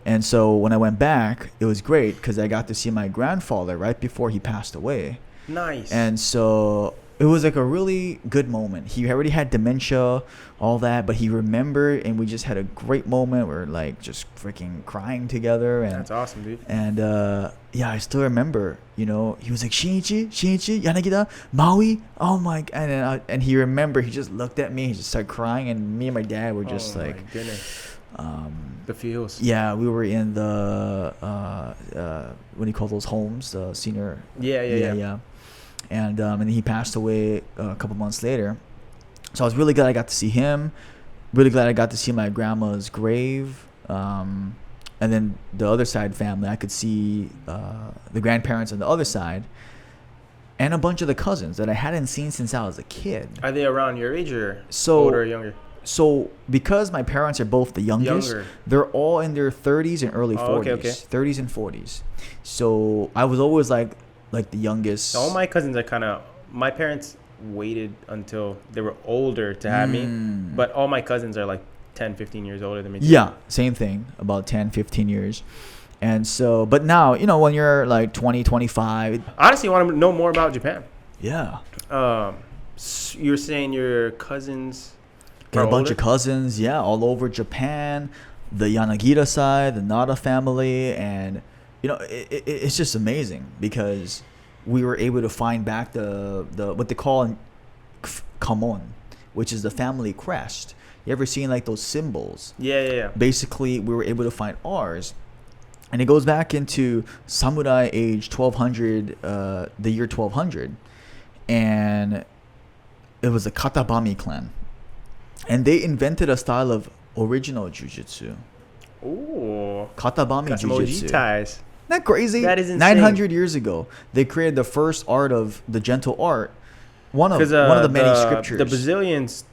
And so when I went back, it was great because I got to see my grandfather right before he passed away. Nice. And so it was like a really good moment. He already had dementia, all that, but he remembered, and we just had a great moment. We're like just freaking crying together. And that's awesome, dude. And I still remember, he was like, Shinichi, Yanagida, Maui, oh my, and he remembered, he just looked at me, he just started crying, and me and my dad were just like, my goodness. The feels. Yeah, we were in the, what do you call those homes, the senior. Yeah. And then he passed away a couple months later. So I was really glad I got to see him. Really glad I got to see my grandma's grave. And then the other side family, I could see the grandparents on the other side. And a bunch of the cousins that I hadn't seen since I was a kid. Are they around your age or older or younger? So because my parents are both the youngest, they're all in their 30s and early 40s. Okay. 30s and 40s. So I was always like the youngest. All my cousins are my parents waited until they were older to have me, but all my cousins are like 10, 15 years older than me. Yeah, same thing, about 10, 15 years. And so, but now, when you're like 20, 25. Honestly, I want to know more about Japan. Yeah. You're saying your cousins got a bunch of cousins, all over Japan, the Yanagida side, the Nara family, and it's just amazing because we were able to find back the what they call kamon, which is the family crest. You ever seen like those symbols? Yeah. Basically, we were able to find ours, and it goes back into samurai age 1200, the year 1200, and it was the Katabami clan, and they invented a style of original jujitsu. Ooh, Katabami jujitsu. Isn't that crazy? That is insane. 900 years ago, they created the first art of the gentle art. One of the many scriptures. The Brazilians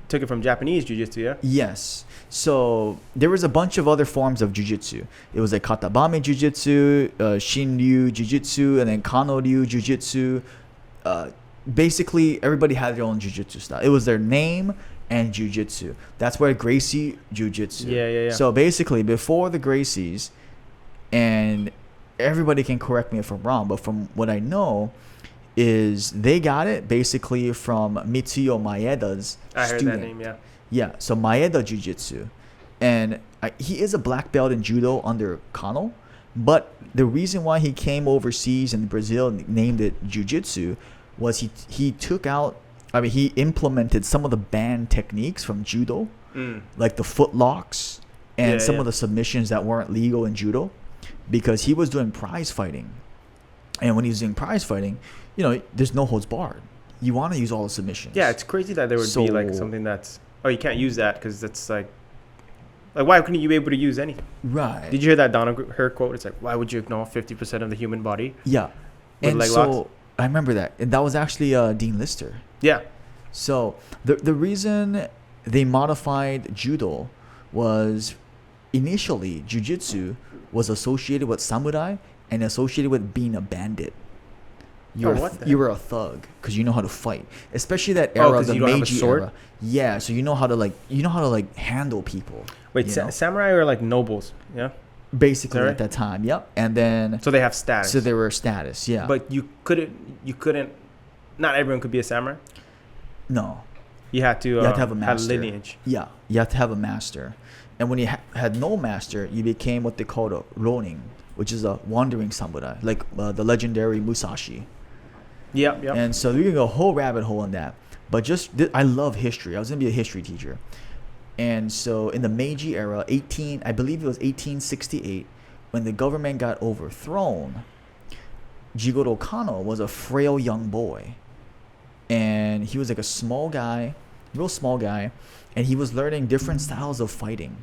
took it from Japanese jiu-jitsu, yeah? Yes. So there was a bunch of other forms of jiu-jitsu. It was like Katabami jiu-jitsu, Shinryu jiu-jitsu, and then Kano-ryu jiu-jitsu. Basically, everybody had their own jiu-jitsu style. It was their name and jiu-jitsu. That's why Gracie jiu-jitsu. Yeah. So basically, before the Gracies, and everybody can correct me if I'm wrong, but from what I know, is they got it basically from Mitsuyo Maeda's student. I heard that name, yeah. Yeah, so Maeda Jiu-Jitsu. And he is a black belt in judo under Kano, But the reason why he came overseas in Brazil and named it jiu-jitsu was he took out, he implemented some of the banned techniques from judo, like the foot locks and some of the submissions that weren't legal in judo, because he was doing prize fighting. And when he was doing prize fighting, there's no holds barred. You want to use all the submissions. Yeah, it's crazy that there would be like something that's, you can't use that because that's like why couldn't you be able to use anything? Right. Did you hear that her quote? It's like, why would you ignore 50% of the human body? Yeah. And leg locks? I remember that. And that was actually Dean Lister. Yeah. So the reason they modified judo was initially jiu-jitsu was associated with samurai and associated with being a bandit. You were a thug because you know how to fight, especially that era, the Meiji era. Yeah, so you know how to handle people. Wait, samurai are like nobles, yeah? Basically at that time, yep. And then so they have status. So they were status, yeah. But you couldn't. Not everyone could be a samurai. No, you had to have a master. Have lineage. Yeah, you have to have a master, and when you had no master, you became what they called a ronin, which is a wandering samurai, like the legendary Musashi. Yep. And so we can go a whole rabbit hole on that. But I love history. I was going to be a history teacher. And so in the Meiji era, I believe it was 1868, when the government got overthrown, Jigoro Kano was a frail young boy. And he was like a small guy, real small guy. And he was learning different styles of fighting.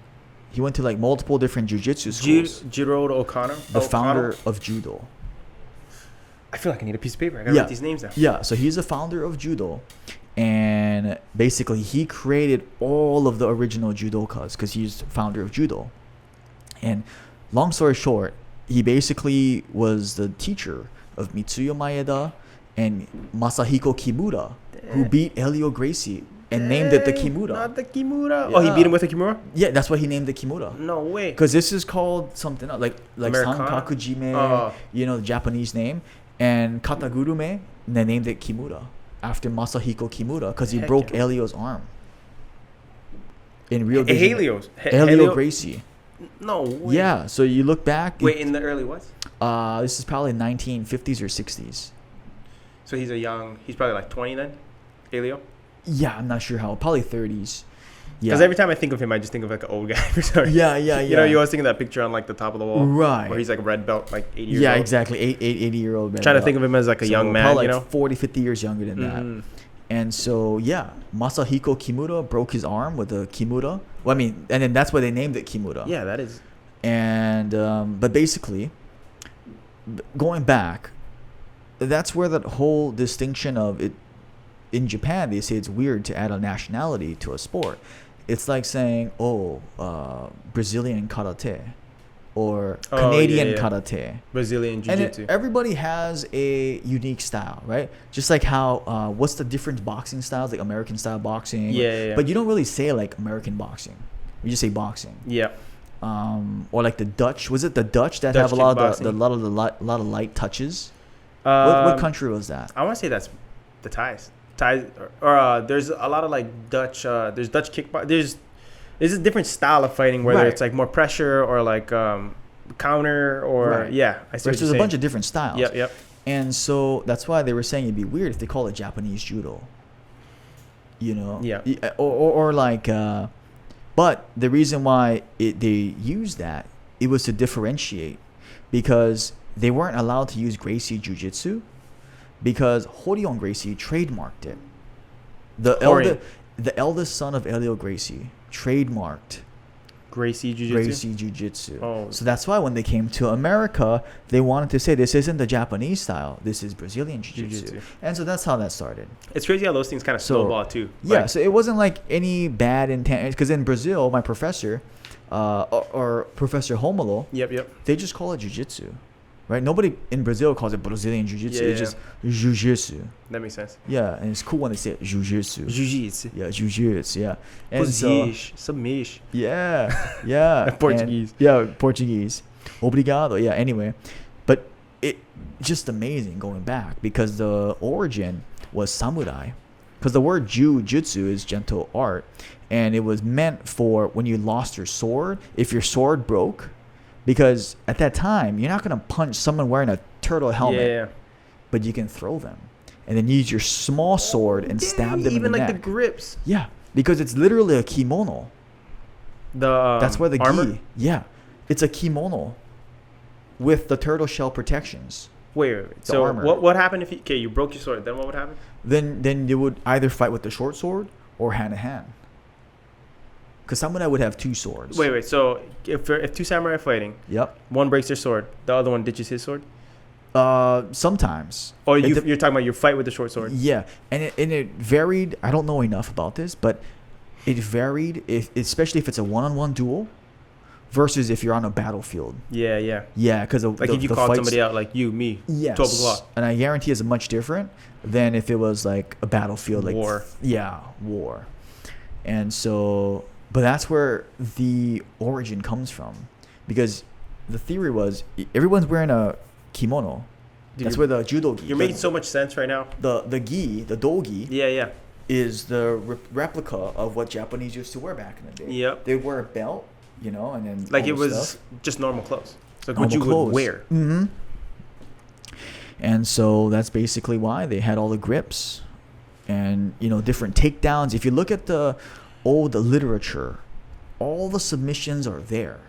He went to like multiple different jiu-jitsu schools. Jigoro Kano? The founder of judo. I feel like I need a piece of paper. I gotta write these names down. Yeah, so he's the founder of judo, and basically he created all of the original judokas because he's founder of judo. And long story short, he basically was the teacher of Mitsuyo Maeda and Masahiko Kimura, who beat Helio Gracie and named it the Kimura. Not the Kimura. Yeah. Oh, he beat him with the Kimura? Yeah, that's why he named the Kimura. No way. Because this is called something else, like Sankakujime, the Japanese name. And Katagurume, they named it Kimura after Masahiko Kimura because he broke Helio's arm in Rio de Janeiro. Helio Gracie. No way. Yeah, so you look back. Wait, in the early what? This is probably 1950s or 60s. So he's probably like 20 then, Helio? Yeah, I'm not sure how. Probably 30s. Because every time I think of him, I just think of like an old guy. Sorry. Yeah. You always think of that picture on like the top of the wall. Right. Where he's like a red belt, like 80 years old. Yeah, exactly. 80-year-old red Trying belt. to think of him as like a young man, probably like 40, 50 years younger than that. And so, Masahiko Kimura broke his arm with a Kimura. Well, and then that's why they named it Kimura. Yeah, that is. And, but basically, going back, that's where that whole distinction of it, in Japan, they say it's weird to add a nationality to a sport. It's like saying, Brazilian karate or Canadian karate. Brazilian jiu-jitsu. And everybody has a unique style, right? Just like how, what's the different boxing styles, like American style boxing. Yeah. But you don't really say like American boxing. You just say boxing. Yeah. Or like the Dutch. Was it the Dutch that have a lot of light touches? What country was that? I want to say that's the Thais. There's a lot of like Dutch. There's Dutch kickboxing. There's a different style of fighting where it's like more pressure or like counter or I see. There's a bunch of different styles. Yep. And so that's why they were saying it'd be weird if they call it Japanese judo. Yeah. Or like, but the reason why they used that, it was to differentiate, because they weren't allowed to use Gracie Jiu-Jitsu. Because Horion Gracie trademarked it. The eldest son of Helio Gracie trademarked Gracie Jiu-Jitsu? Gracie Jiu-Jitsu. Oh. So that's why when they came to America, they wanted to say this isn't the Japanese style. This is Brazilian Jiu-Jitsu. And so that's how that started. It's crazy how those things kind of snowball too. Yeah, so it wasn't like any bad intent. Because in Brazil, my professor, or Professor Homolo, they just call it Jiu-Jitsu. Right? Nobody in Brazil calls it Brazilian Jiu-Jitsu. It's just Jiu-Jitsu. That makes sense. Yeah, and it's cool when they say it, Jiu-Jitsu. Jiu-Jitsu. Yeah, Jiu-Jitsu, yeah. And Submish. Yeah. Portuguese. Portuguese. Obrigado. Yeah, anyway. But it just amazing going back, because the origin was samurai. Because the word jiu-jitsu is gentle art. And it was meant for when you lost your sword. If your sword broke, Because at that time, you're not going to punch someone wearing a turtle helmet. Yeah. But you can throw them. And then use your small sword and stab them in the neck. Even like the grips. Yeah. Because it's literally a kimono. That's why the armor? gi. Yeah. It's a kimono with the turtle shell protections. Wait. So armor. What happened if you broke your sword? Then what would happen? Then you would either fight with the short sword or hand to hand. Because samurai would have two swords. Wait. So if two samurai are fighting, Yep. one breaks their sword, the other one ditches his sword. Sometimes. Or you're talking about your fight with the short sword. Yeah, and it varied. I don't know enough about this, but it varied especially if it's a one-on-one duel versus if you're on a battlefield. Yeah. Yeah, because like if you called somebody out, like me, yes, 12 o'clock. And I guarantee it's much different than if it was like a battlefield, like war. Yeah, war. And so, but that's where the origin comes from, because the theory was everyone's wearing a kimono. Dude, that's where the judo gi. You're making so much sense right now. The gi, the dogi. Yeah. Is the replica of what Japanese used to wear back in the day. Yep. They wear a belt, and then like all it the was stuff. just normal clothes. So Normal what you clothes. would wear. Mm-hmm. And so that's basically why they had all the grips and different takedowns. If you look at the old literature, all the submissions are there.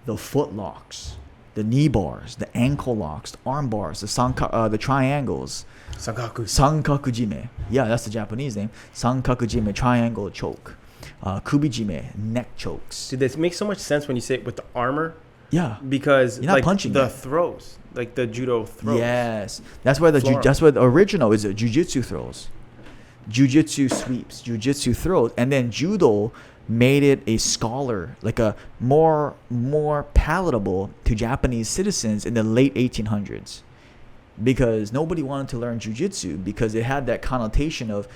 The foot locks, the knee bars, the ankle locks, the arm bars, the triangles. Sankakujime. Yeah, that's the Japanese name. Sankakujime, triangle choke. Kubijime, neck chokes. Dude, this makes so much sense when you say it with the armor. Yeah. Because you're not punching the it. throws, like the judo throws. Yes. That's why the original is jujitsu throws. Jujitsu sweeps, jujitsu throws, and then judo made it a scholar, like a more palatable to Japanese citizens in the late 1800s. Because nobody wanted to learn jujitsu because it had that connotation of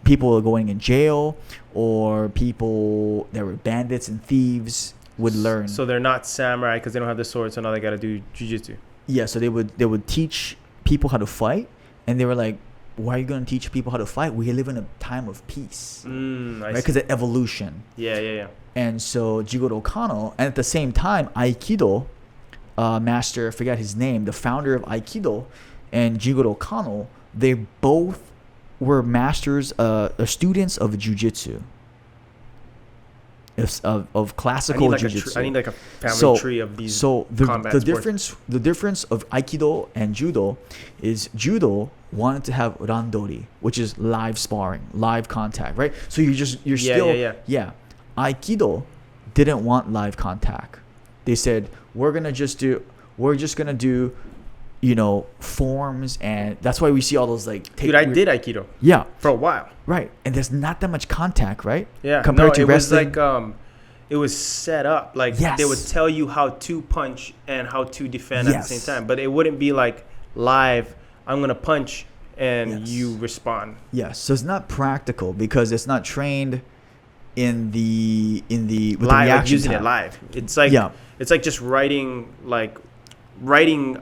people going in jail or people that were bandits and thieves would learn. So they're not samurai because they don't have the sword, so now they got to do jujitsu. Yeah, so they would teach people how to fight, and they were like, why are you going to teach people how to fight? We live in a time of peace. Right? Because of evolution. Yeah. And so Jigoro Kano, and at the same time, Aikido master, I forget his name, the founder of Aikido, and Jigoro Kano, they both were masters, students of Jiu-Jitsu, of classical Jiu-Jitsu. I need like a family tree of these. So the difference of Aikido and Judo is Judo wanted to have randori, which is live sparring, live contact, right? So you're still. Aikido didn't want live contact. They said we're just gonna do forms, and that's why we see all those like. Dude, I did Aikido. Yeah. For a while. Right, and there's not that much contact, right? Yeah. Compared to wrestling. Was like it was set up like yes. They would tell you how to punch and how to defend at the same time, but it wouldn't be like live. I'm gonna punch and you respond. Yes, so it's not practical because it's not trained in the with live, the reaction like using time. it live. It's like just writing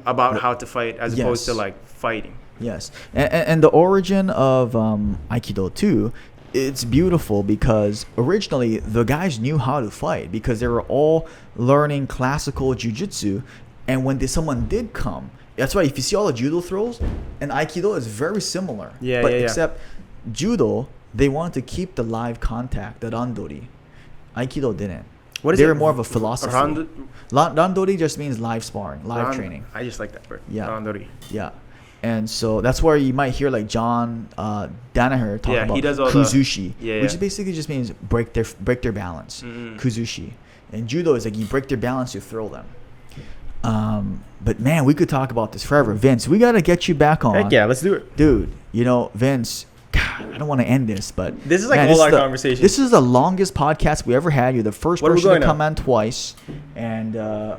about how to fight as opposed to like fighting. Yes, and the origin of Aikido too, it's beautiful because originally the guys knew how to fight because they were all learning classical jiu-jitsu, and when someone did come, that's why if you see all the judo throws, and Aikido is very similar. Except judo, they wanted to keep the live contact, the randori. Aikido didn't. They were more of a philosophy. Randori just means live sparring, live training. I just like that word. Yeah. Randori. Yeah. And so that's where you might hear like John Danaher talk about he does all kuzushi, which basically just means break their balance. Kuzushi. And judo is like you break their balance, you throw them. But man, we could talk about this forever. Vince, we got to get you back on. Heck yeah, let's do it. Dude, Vince, God, I don't want to end this, but this is like all our conversation. This is the longest podcast we ever had. You're the first person to come on twice. And hour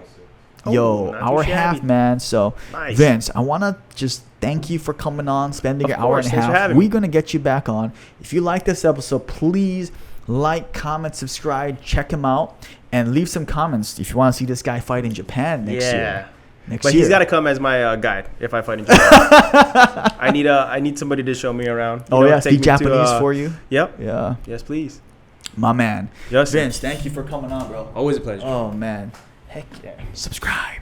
and a half, man. So nice. Vince, I want to just thank you for coming on, spending your hour and a half. We're going to get you back on. If you like this episode, please like, comment, subscribe, check him out, and leave some comments if you want to see this guy fight in Japan next year. But he's got to come as my guide if I fight in Japan. I need somebody to show me around. Speak Japanese for you. Yep. Yeah. Yes, please. My man. Yes, Vince, thank you for coming on, bro. Always a pleasure. Oh man. Heck yeah. Subscribe.